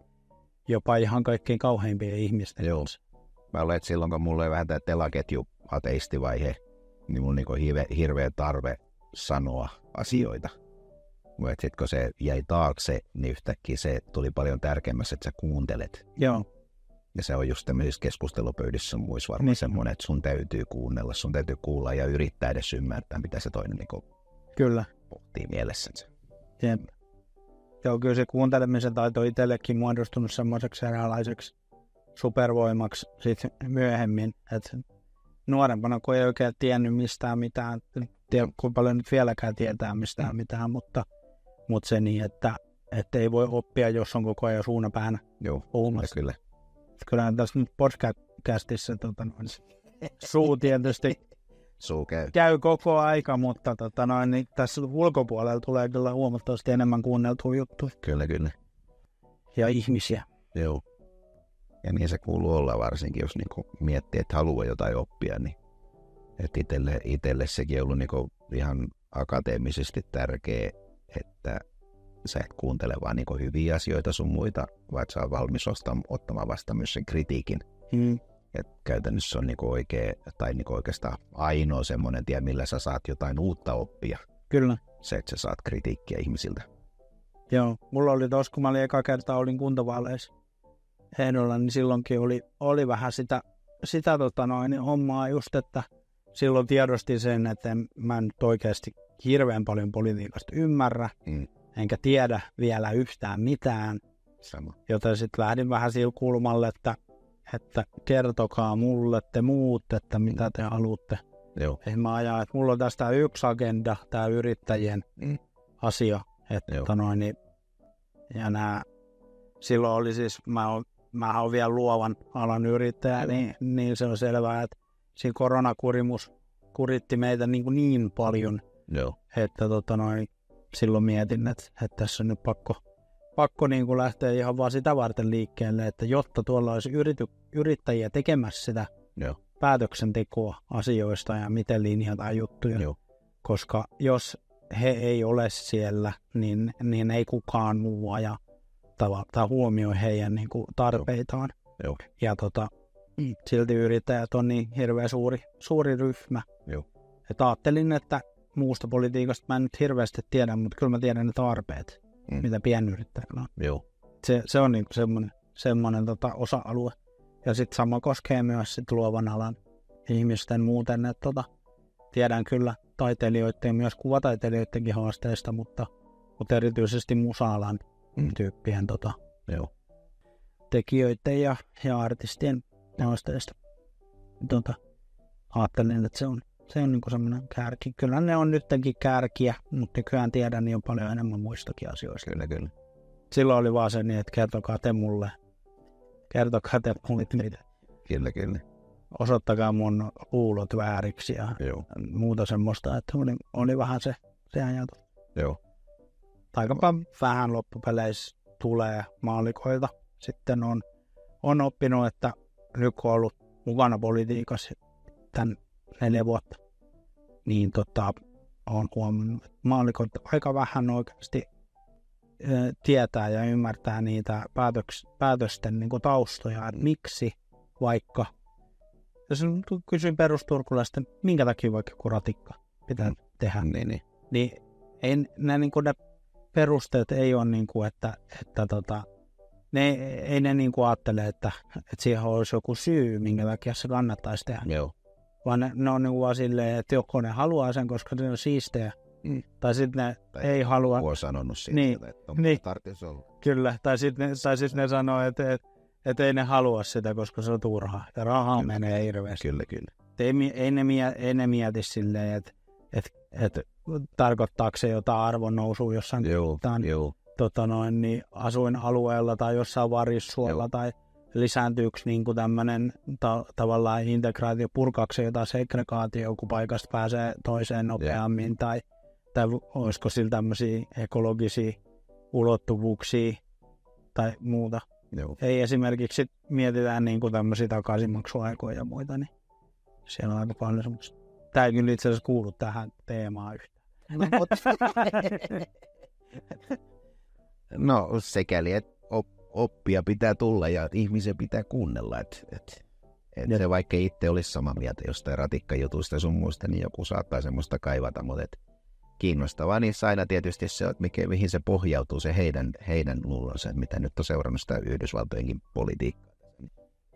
jopa ihan kaikkein kauheimpien ihmisten kanssa. Mä olen, että silloin kun mulla oli vähän tämä telaketju ateistivaihe, niin mulla on hirveä tarve sanoa asioita. Mutta sitten kun se jäi taakse, niin yhtäkkiä se tuli paljon tärkeämmässä, että sä kuuntelet. Joo. Ja se on just tämmöisissä keskustelupöydissä muissa varmaan semmoinen, että sun täytyy kuunnella, sun täytyy kuulla ja yrittää edes ymmärtää, mitä se toinen kyllä pohtii mielessänsä. Jep. Joo, kyllä se kuuntelemisen taito on itsellekin muodostunut semmoiseksi eräänlaiseksi supervoimaksi sitten myöhemmin. Et nuorempana, kun ei oikein tiennyt mistään mitään, tiedä kuinka paljon nyt vieläkään tietää mistään mitään, mutta se niin, että ei voi oppia, jos on koko ajan suuna päänä puhumassa. Kyllä. Kyllähän tässä nyt podcastissa suu tietysti käy koko aika, mutta niin tässä ulkopuolella tulee kyllä huomattavasti enemmän kuunneltua juttuja. Kyllä. Ja ihmisiä. Joo. Ja niin se kuuluu olla varsinkin, jos niinku miettii, että haluaa jotain oppia. Niin, että itselle sekin on ollut niinku ihan akateemisesti tärkeä, että sä et kuuntele vaan niinku hyviä asioita sun muita, vaan sä oot valmis ottamaan vasta myös sen kritiikin. Et käytännössä on niinku oikeastaan ainoa semmoinen tie, millä sä saat jotain uutta oppia. Kyllä. Se, että sä saat kritiikkiä ihmisiltä. Joo, mulla oli tuossa, kun mä olin eka kertaa kuntavaaleissa ehdolla, niin silloinkin oli vähän sitä hommaa just, että silloin tiedostin sen, että mä en nyt oikeasti hirveän paljon politiikasta ymmärrä, enkä tiedä vielä yhtään mitään. Sama. Joten sitten lähdin vähän sillä kulmalle, että että kertokaa mulle te muut, että mitä te haluatte. Joo. Mä ajan, että mulla on tästä yksi agenda, tämä yrittäjien asia. Että ja silloin oli siis, mä oon vielä luovan alan yrittäjä, niin se on selvää, että siinä koronakurimus kuritti meitä niin paljon, että silloin mietin, että tässä on nyt pakko niin kuin lähteä ihan vaan sitä varten liikkeelle, että jotta tuolla olisi yrittäjiä tekemässä sitä päätöksentekoa asioista ja miten linjataan juttuja. Koska jos he ei ole siellä, niin ei kukaan muu aja tai huomioi heidän niin kuin tarpeitaan. Ja silti yrittäjät on niin hirveän suuri ryhmä. Että ajattelin, että muusta politiikasta mä en nyt hirveästi tiedä, mutta kyllä mä tiedän ne tarpeet, mitä pienyrittäjällä on. Se on niin semmoinen osa-alue. Ja sitten sama koskee myös sit luovan alan ihmisten muuten, että tiedän kyllä taiteilijoiden ja myös kuvataiteilijoidenkin haasteista, mutta erityisesti musa-alan tyyppien tekijöiden ja artistien haasteista. Ajattelin, että se on niinku semmoinen kärki. Kyllä ne on nytkin kärkiä, mutta nykyään tiedän niin paljon enemmän muistakin asioista. Kyllä. Silloin oli vaan se niin, että kertokaa te mulle mitä. Kyllä. Osoittakaa mun luulot vääriksi ja muuta semmoista, että oli vähän se ajatus. Aika vähän loppupeleissä tulee maalikoilta. Sitten on oppinut, että nyt kun on ollut mukana politiikassa tämän 4 vuotta, niin olen huomannut, että maallikot aika vähän oikeasti tietää ja ymmärtää niitä päätösten niin kuin taustoja, että miksi vaikka, jos kysyn perusturkulaista, minkä takia vaikka joku ratikka pitää tehdä, niin ei, ne perusteet ei ole niin kuin, että ei ne niin kuin ajattele, että siihen olisi joku syy, minkä takia se kannattaisi tehdä. Vaan ne on niin kuin vaan silleen, että joko ne haluaa sen, koska se on siisteä, tai sitten ne ei halua. Joku on sanonut siitä, että tarvitsisi olla. Kyllä, tai sitten ne sanoo, että ei ne halua sitä, koska se on turhaa. Ja rahaa menee hirveästi. Kyllä. Ei ne mieti silleen, että tarkoittaako se jotain arvonnousua jossain niin asuinalueella tai jossain varissuolla tai lisääntyykö niin kuin tämmöinen tavallaan integraatio, purkaako se jotain segregaatio, kun paikasta pääsee toiseen nopeammin tai olisiko sillä tämmöisiä ekologisia ulottuvuuksia tai muuta. Ei esimerkiksi mietitään niin kuin tämmöisiä takaisinmaksuaikoja ja muita, niin siellä on aika paljon semmoista. Tämä ei kyllä itse asiassa kuulu tähän teemaan yhtään. No sekäli, että oppia pitää tulla ja ihmisiä pitää kuunnella. Se vaikka itse olisi samaa mieltä jostain ratikkajutusta sun muista, niin joku saattaa semmoista kaivata, mutta kiinnostavaa niissä aina tietysti se, että mihin se pohjautuu, se heidän luulonsa, mitä nyt on seurannut sitä Yhdysvaltojenkin politiikkaa.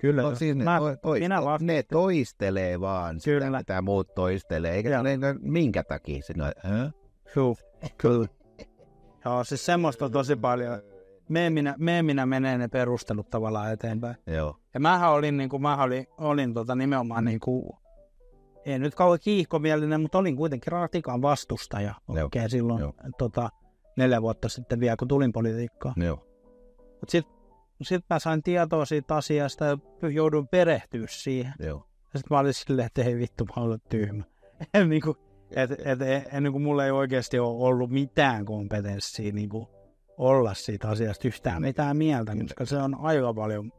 Kyllä, no, siis ne toistelee vaan sitä, mitä muut toistelee, eikä minkä takia. Kyllä. Joo, siis semmoista on tosi paljon. Meeminä menee ne perustelut tavallaan eteenpäin. Ja mähän olin nimenomaan ei nyt kauan kiihkomielinen, mutta olin kuitenkin ratikan vastustaja oikein silloin 4 vuotta sitten vielä, kun tulin politiikkaan. Mutta sitten mä sain tietoa siitä asiasta ja jouduin perehtyä siihen. Ja sitten mä olin silleen, että ei vittu, mä olen tyhmä. Mulla ei oikeasti ole ollut mitään kompetenssia olla siitä asiasta yhtään mitään mieltä, koska se on aika paljon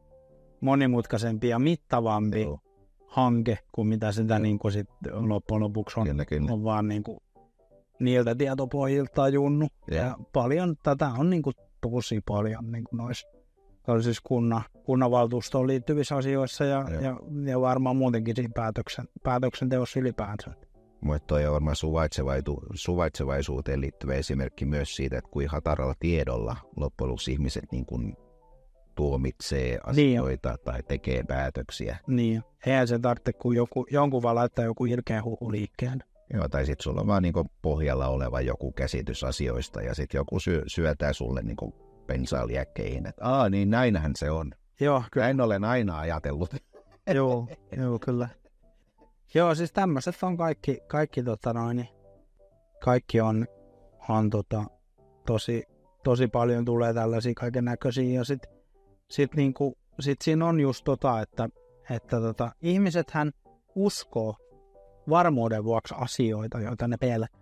monimutkaisempi ja mittavampi hanke kuin mitä sitä sit loppujen lopuksi on vaan niiltä tietopohjilta tajunnut. Ja paljon tätä on tosi paljon noissa kunnanvaltuustoon liittyvissä asioissa ja varmaan muutenkin siinä päätöksenteossa ylipäänsä. Mutta toi on varmaan suvaitsevaisuuteen liittyvä esimerkki myös siitä, että kuinka hataralla tiedolla loppujen lopuksi ihmiset tuomitsee asioita tai tekee päätöksiä. Niin, eihän se tarvitse, kun jonkun vaan laittaa joku hirkeä huhu liikkeen. Joo, tai sitten sulla on vaan pohjalla oleva joku käsitys asioista ja sitten joku syötää sulle pensaa liekkeihin, että niin näinhän se on. Joo, kyllä. Näin olen aina ajatellut. Joo, kyllä. Joo, siis tämmöiset on kaikki kaikki on tosi paljon tulee tällaisia kaiken näköisiä ja sit siinä on just että ihmisethän uskoo varmuuden vuoksi asioita, joita ne pelkää.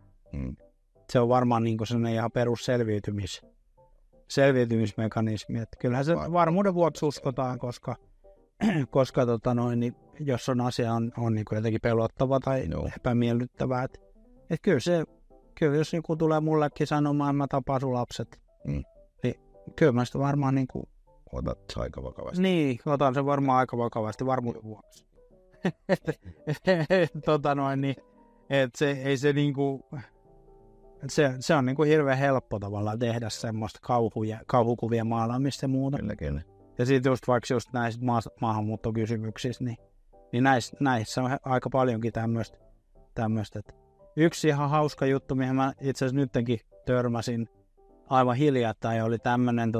Se on varmaan niinku sellainen ihan selviytymismekanismi, että kyllähän se varmuuden vuoksi uskotaan, koska niin jos on asia on niin kuin jotenkin pelottava tai epämiellyttävää, että kyllä jos joku tulee mullekin sanomaan, että mä tapaan sun lapset, niin kyllä mä sitä varmaan niin kuin... Otat se aika vakavasti. Niin, otan sen varmaan aika vakavasti varmuuden vuoksi. Että se ei se niinku... Se on niinku hirveän helppo tavallaan tehdä semmoista kauhukuvien maalaamista ja muuta. Kyllä. Ja sitten just vaikka just näissä maahanmuuttokysymyksissä, niin näissä on aika paljonkin tämmöistä. Yksi ihan hauska juttu, mihin mä itse asiassa nyttenkin törmäsin aivan hiljattain, oli tämmöinen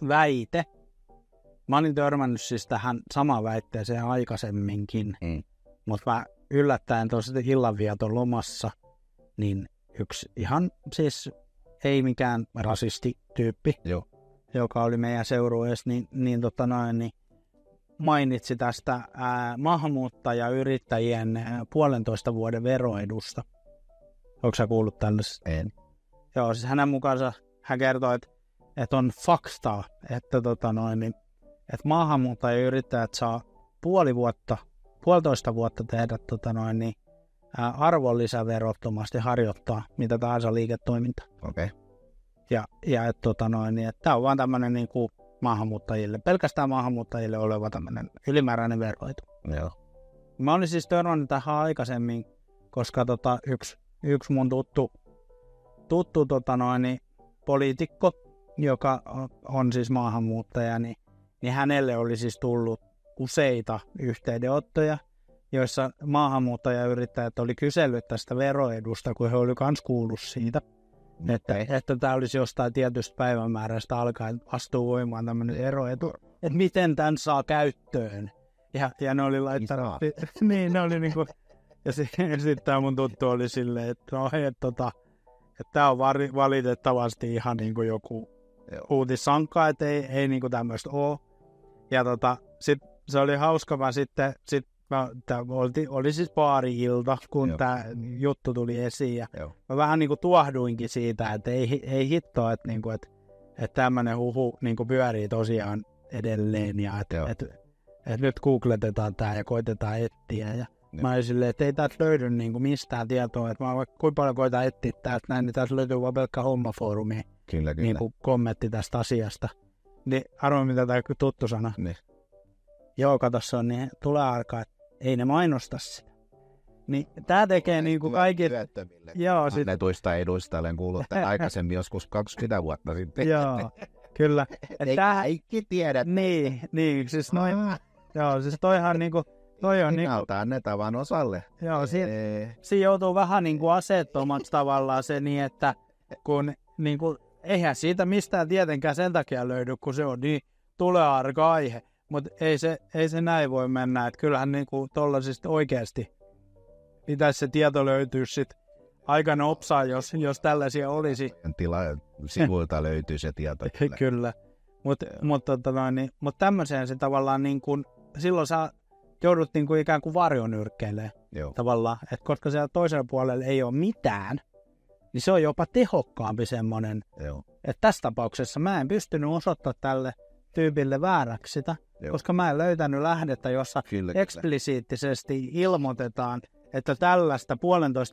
väite. Mä olin törmännyt siis tähän samaan väitteeseen aikaisemminkin, mutta mä yllättäen tuossa illanvieton lomassa, niin yksi ihan siis ei mikään rasistityyppi, joka oli meidän seurueessa, niin mainitsi tästä maahanmuuttajayrittäjien 1,5 vuoden veroedusta. Onko sä kuullut tällaisesta? En. Joo, siis hänen mukaansa hän kertoi, että on faktaa, että että maahanmuuttajayrittäjät saa 1,5 vuotta tehdä arvonlisäverottomasti harjoittaa mitä tahansa liiketoimintaa. Okei. Ja että tämä on vaan tämmöinen niinku pelkästään maahanmuuttajille oleva tämmöinen ylimääräinen veroetu. Joo. Mä olin siis törmännyt tähän aikaisemmin, koska yksi mun tuttu poliitikko, joka on siis maahanmuuttaja, niin hänelle oli siis tullut useita yhteydenottoja, joissa maahanmuuttajayrittäjät oli kysellyt tästä veroedusta, kun he oli myös kuullut siitä, että tämä olisi jostain tietystä päivämäärästä alkaen astuu voimaan tämmöinen veroetu, että miten tämän saa käyttöön. Ja ne oli laittanut, niin ne oli niinku, ja sitten tämä mun tuttu oli silleen, että että tämä on valitettavasti ihan niinku joku uutissanka, että ei niinku tämmöistä ole. Ja sitten se oli hauska, vaan sitten oli siis baari-ilta, kun tämä juttu tuli esiin. Ja mä vähän niinku tuohduinkin siitä, että ei hittoa, että tämmöinen huhu niinku pyörii tosiaan edelleen. Ja että nyt googletetaan tämä ja koitetaan etsiä. Ja mä olin silleen, että ei täältä löydy niinku mistään tietoa. Että mä vaikka kuinka paljon koitan etsiä täältä näin, niin täältä löytyy vaan pelkkä hommafoorumi. Kyllä. Niinku kommentti tästä asiasta. Niin arvoin, mitä tämä tuttu sana. Niin. Joo, kato, se on niin, tulee alkaa, että ei ne mainosta sitä. Niin tää tekee niinku kaikki... Joo, annetuista eduista olen kuullut aikaisemmin joskus 20 vuotta sitten. Joo, kyllä. Kaikki tiedät. Niin, siis noin... Joo, siis toihan niinku... Toi on niinku... annetaan vaan osalle. Joo, siinä joutuu vähän niinku aseettomaksi tavallaan se niin, että kun niinku... Eihän siitä mistään tietenkään sen takia löydy, kun se on niin tulearka aihe. Mutta ei se näin voi mennä, että kyllähän niinku tollasista oikeasti pitäisi se tieto löytyä sitten aika nopsaa, jos tällaisia olisi. Sivuilta löytyy se tieto. Kyllä, mutta tämmöiseen se tavallaan niin kuin, silloin sä joudut niin kuin ikään kuin varjonyrkkeilemään tavallaan, että koska siellä toisella puolella ei ole mitään, niin se on jopa tehokkaampi semmoinen, että tässä tapauksessa mä en pystynyt osoittamaan tälle tyypille vääräksi sitä, koska mä en löytänyt lähdettä, jossa eksplisiittisesti ilmoitetaan, että tällaista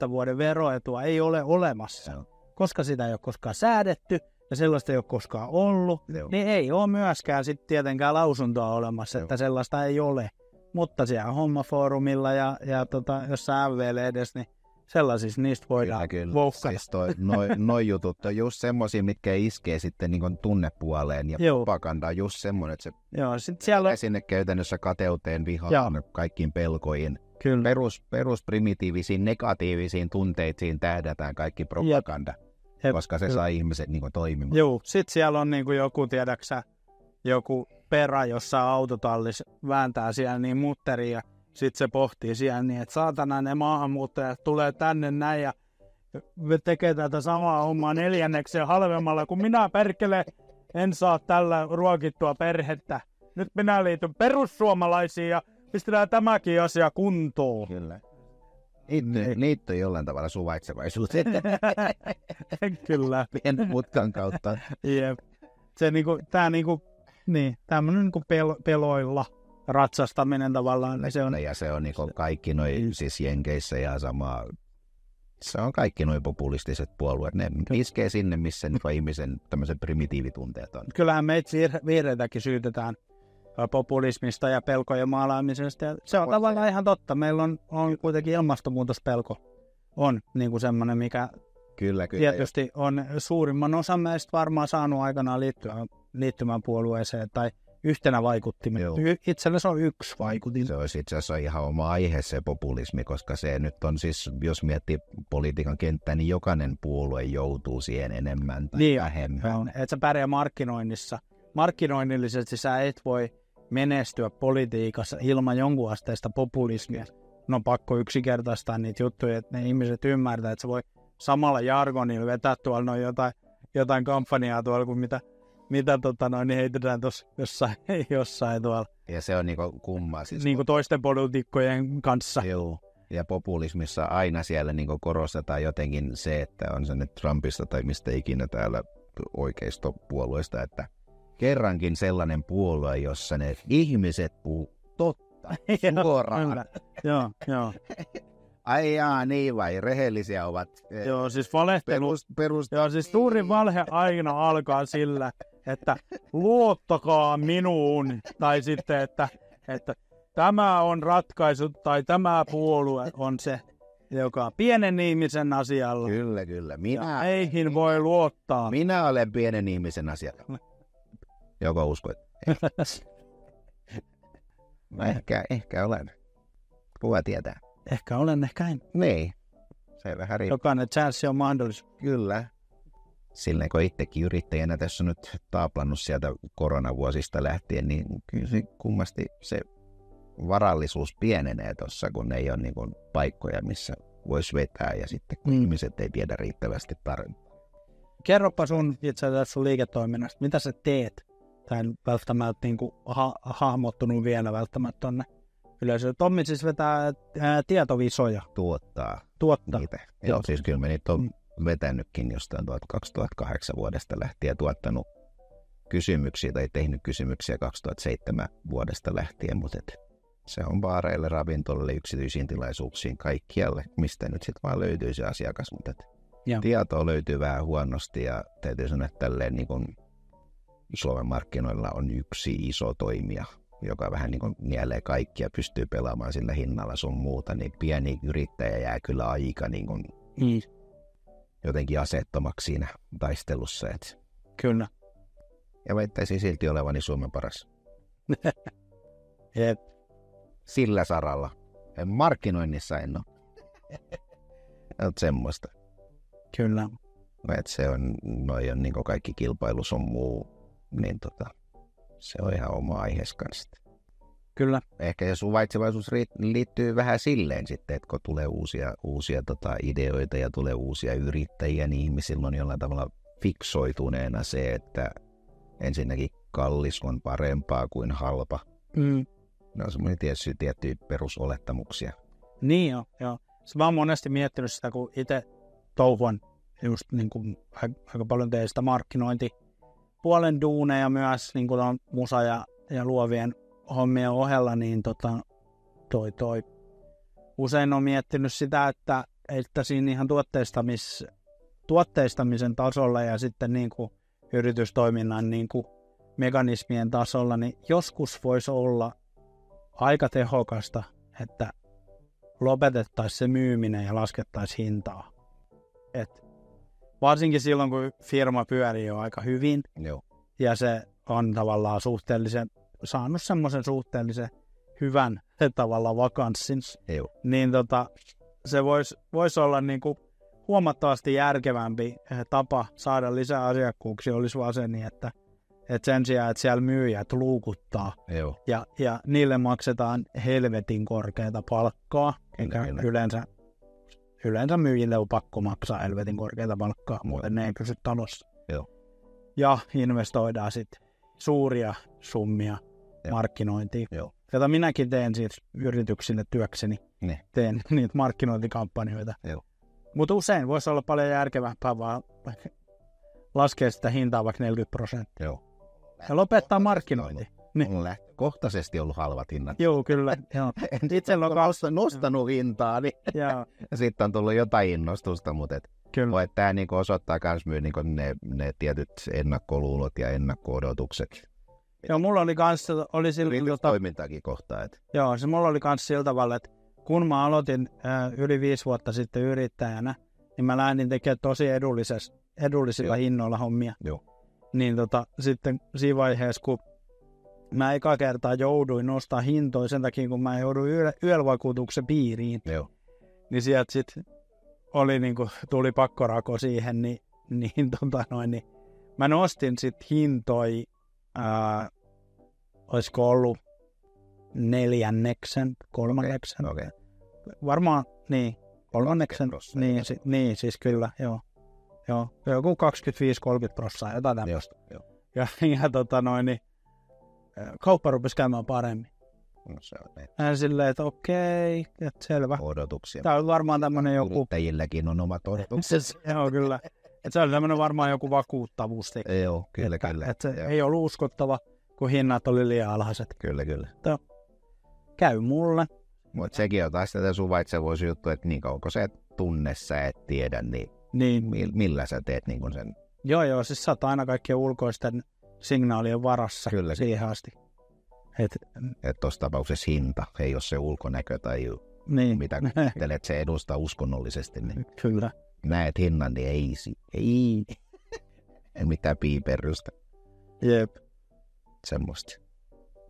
1,5 vuoden veroetua ei ole olemassa. Koska sitä ei ole koskaan säädetty ja sellaista ei ole koskaan ollut, niin ei ole myöskään sitten tietenkään lausuntoa olemassa, että sellaista ei ole. Mutta siellä hommafoorumilla ja jossain MV-lehdessä, niin sellaisissa niistä voidaan vouhkata. Siis noi jutut on just semmosia, mitkä iskee sitten niin tunnepuoleen ja propaganda just semmoinen, että se siellä sinne käytännössä kateuteen, vihaan, kaikkiin pelkoihin. Kyllä. Perusprimitiivisiin, negatiivisiin tunteisiin tähdätään kaikki propaganda, koska se saa ihmiset niin toimimaan. Joo, sitten siellä on niin joku, tiedäksä, joku perä jossain autotallissa vääntää siellä niin mutteria, sit se pohtii siellä niin, että saatana ne maahanmuuttajat tulee tänne näin ja tekee tätä samaa hommaa 4 halvemmalla, kun minä perkele en saa tällä ruokittua perhettä. Nyt minä liityn perussuomalaisiin ja pistetään tämäkin asia kuntoon. Kyllä. Niitä on jollain tavalla suvaitsevaisuuteen. Kyllä. Pienen mutkan kautta. Jep. Se tämmöinen peloilla ratsastaminen tavallaan. Niin se on... Ja se on kaikki siis Jenkeissä ja sama. Se on kaikki nuo populistiset puolueet. Ne iskee sinne, missä ihmisen tämmöiset primitiivitunteet on. Kyllähän meitä vihreitäkin syytetään populismista ja pelkojen maalaamisesta. Ja se on tavallaan ihan totta. Meillä on kuitenkin ilmastonmuutospelko. On niin kuin semmoinen, mikä kyllä. Tietysti on suurimman osan meistä varmaan saanut aikanaan liittymään puolueeseen tai yhtenä vaikuttimena. Itsellä se on yksi vaikutin. Se olisi itse asiassa ihan oma aihe se populismi, koska se nyt on siis, jos miettii politiikan kenttää, niin jokainen puolue joutuu siihen enemmän tai vähemmän. Että sä pärjää markkinoinnissa. Markkinoinnillisesti sä et voi menestyä politiikassa ilman jonkun asteista populismia. No pakko yksinkertaistaa niitä juttuja, että ne ihmiset ymmärtää, että se voi samalla jargonilla vetää tuolla jotain kampanjaa tuolla kuin mitä niin heitetään tuossa jossain tuolla. Ja se on niinku kumma. Siis niinku toisten poliitikkojen kanssa. Joo. Ja populismissa aina siellä niinku korostetaan jotenkin se, että on se nyt Trumpista tai mistä ikinä täällä oikeistopuolueista, että kerrankin sellainen puolue, jossa ne ihmiset puhuu totta suoraan. Joo. Ai jaa, niin vai, rehellisiä ovat. Joo, siis valehtelu. Joo, siis suurin valhe aina alkaa sillä, että luottakaa minuun. Tai sitten, että tämä on ratkaisu, tai tämä puolue on se, joka on pienen ihmisen asialla. Kyllä. Meihin voi luottaa. Minä olen pienen ihmisen asialla. Joko uskoit? Ehkä olen. Kuka tietää? Ehkä olen, ehkä en. Niin. Se vähän riippuu. Jokainen chanssi on mahdollisuus. Kyllä. Silleen kun itsekin yrittäjänä tässä on nyt taaplannut sieltä koronavuosista lähtien, niin kyllä se kummasti se varallisuus pienenee tuossa, kun ei ole niin kuin paikkoja, missä voisi vetää ja sitten kun ihmiset ei tiedä riittävästi tarvitse. Kerropa sun itse asiassa sun liiketoiminnasta. Mitä sä teet? Tai välttämättä niin kuin hahmottunut vielä välttämättä tonne yleisöön. Tommi siis vetää tietovisoja. Tuottaa. Niitä. Joo, siis kyllä me niitä on vetänytkin jostain 2008 vuodesta lähtien, tuottanut kysymyksiä tai tehnyt kysymyksiä 2007 vuodesta lähtien, mutta se on baareille, ravintolalle, yksityisiin tilaisuuksiin, kaikkialle, mistä nyt sitten vaan löytyy se asiakas, mutta tietoa löytyy vähän huonosti ja täytyy sanoa, että tälleen niin kuin Suomen markkinoilla on yksi iso toimija, joka vähän niin kuin nielee kaikkia, pystyy pelaamaan sillä hinnalla sun muuta, niin pieni yrittäjä jää kyllä aika niin kuin jotenkin aseettomaksi siinä taistelussa. Et. Kyllä. Ja väittäisin silti olevani Suomen paras. Jep. Sillä saralla. Markkinoinnissa en ole. Semmoista. Kyllä. Et se on, noi on niin kuin kaikki kilpailus on muu, niin se on ihan oma aihees kanssa. Kyllä. Ehkä se suvaitsevaisuus liittyy vähän silleen sitten, että kun tulee uusia ideoita ja tulee uusia yrittäjiä, niin ihmisillä on jollain tavalla fiksoituneena se, että ensinnäkin kallis on parempaa kuin halpa. Ne on semmoinen tiettyjä perusolettamuksia. Niin joo. Mä oon monesti miettinyt sitä, kun itse touhuan just niin kuin aika paljon teen sitä markkinointipuolen duuneja myös niin kuin on musa ja luovien hommien ohella, niin usein on miettinyt sitä, että siinä ihan tuotteistamisen tasolla ja sitten niin kuin yritystoiminnan niin kuin mekanismien tasolla, niin joskus voisi olla aika tehokasta, että lopetettaisiin se myyminen ja laskettaisiin hintaa. Varsinkin silloin, kun firma pyörii jo aika hyvin, ja se on tavallaan saanut semmoisen suhteellisen hyvän tavallaan vakanssin, niin se voisi olla niin kuin huomattavasti järkevämpi tapa saada lisää asiakkuuksia, olisi vaan se niin, että että sen sijaan, että siellä myyjät luukuttaa Joo. ja niille maksetaan helvetin korkeata palkkaa, eikä yleensä myyjille on pakko maksaa helvetin korkeata palkkaa, muuten ne ei pysy talossa. Joo. Ja investoidaan sitten suuria summia markkinointiin, jota minäkin teen siis yrityksille työkseni. Teen niitä markkinointikampanjoita. Mutta usein voisi olla paljon järkevämpää vaan laskea sitä hintaa vaikka 40%. Joo. Ja lopettaa markkinointi. On lähtökohtaisesti ollut halvat hinnat. Joo, kyllä. Itse on nostanut hintaa, niin sitten on tullut jotain innostusta, mutta tämä niinku osoittaa myös niinku ne tietyt ennakkoluulot ja ennakko-odotukset. Joo, mulla oli kans toimintaakin kohtaa. Joo, se mulla oli kans sillä tavalla, että kun mä aloitin yli 5 vuotta sitten yrittäjänä, niin mä lähdin tekemään tosi edullisilla hinnoilla hommia. Joo. Niin sitten siinä vaiheessa, kun mä eka kertaa jouduin nostaa hintoja sen takia, kun mä jouduin YEL-vakuutuksen piiriin, niin sieltä sitten oli tuli pakkorako siihen, niin mä nostin sitten hintoja, olisiko ollut 4, 3. Okay. Varmaan, niin, 3. Niin, siis kyllä, joo. Joku 25-30%, jotain tämmöistä. Ja niin, kauppa rupesi käymään paremmin. No, se on silleen, että okei, että selvä. Odotuksia. Tämä on varmaan tämmöinen joku... Yrittäjilläkin on omat odotuksensa. Joo, kyllä. Että se oli tämmöinen varmaan joku vakuuttavuus. Joo, kyllä. Että se ei ollut uskottava, kun hinnat oli liian alhaiset. Kyllä. Käy mulle. Mutta sekin on taas tätä suvaitsevuus juttu, että niin kauan kun sä et tunne, sä et tiedä, niin millä sä teet niin sen. Joo, siis sä oot aina kaikkien ulkoisten signaalien varassa siihen asti. Että tuossa tapauksessa hinta ei ole se ulkonäkö tai mitä kuttelet, se edustaa uskonnollisesti. Niin kyllä. Näet hinnan, niin ei mitään piiperrystä. Jep. Semmoista.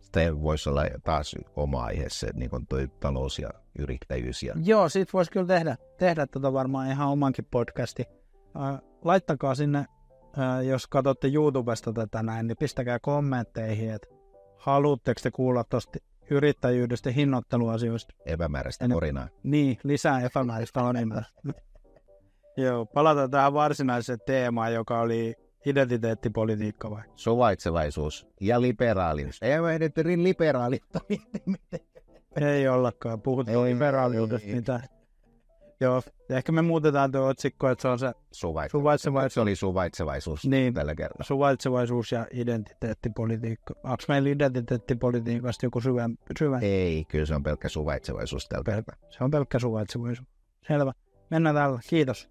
Sitten voisi olla taas oma aihe se niin toi talous ja yrittäjyys. Joo, siitä voisi kyllä tehdä varmaan ihan omankin podcasti. Laittakaa sinne, jos katsotte YouTubesta tätä näin, niin pistäkää kommentteihin, että haluatteko te kuulla tuosta yrittäjyydestä hinnoitteluasioista. Epämääräistä korinaa. Niin, lisää epämääräistä korinaa. Joo, palataan tähän varsinaiseen teemaan, joka oli identiteettipolitiikka vai? Suvaitsevaisuus ja liberaalius. Ei me ehditty liberaaliutta. Ei ollakaan, puhutaan liberaaliudesta mitään. Joo, ehkä me muutetaan tuo otsikko, että se on se suvaitsevaisuus. Se oli suvaitsevaisuus niin, tällä kertaa. Suvaitsevaisuus ja identiteettipolitiikka. Onko meillä identiteettipolitiikasta joku syvä? Ei, kyllä se on pelkkä suvaitsevaisuus tällä kertaa. Se on pelkkä suvaitsevaisuus. Selvä. Mennään tällä. Kiitos.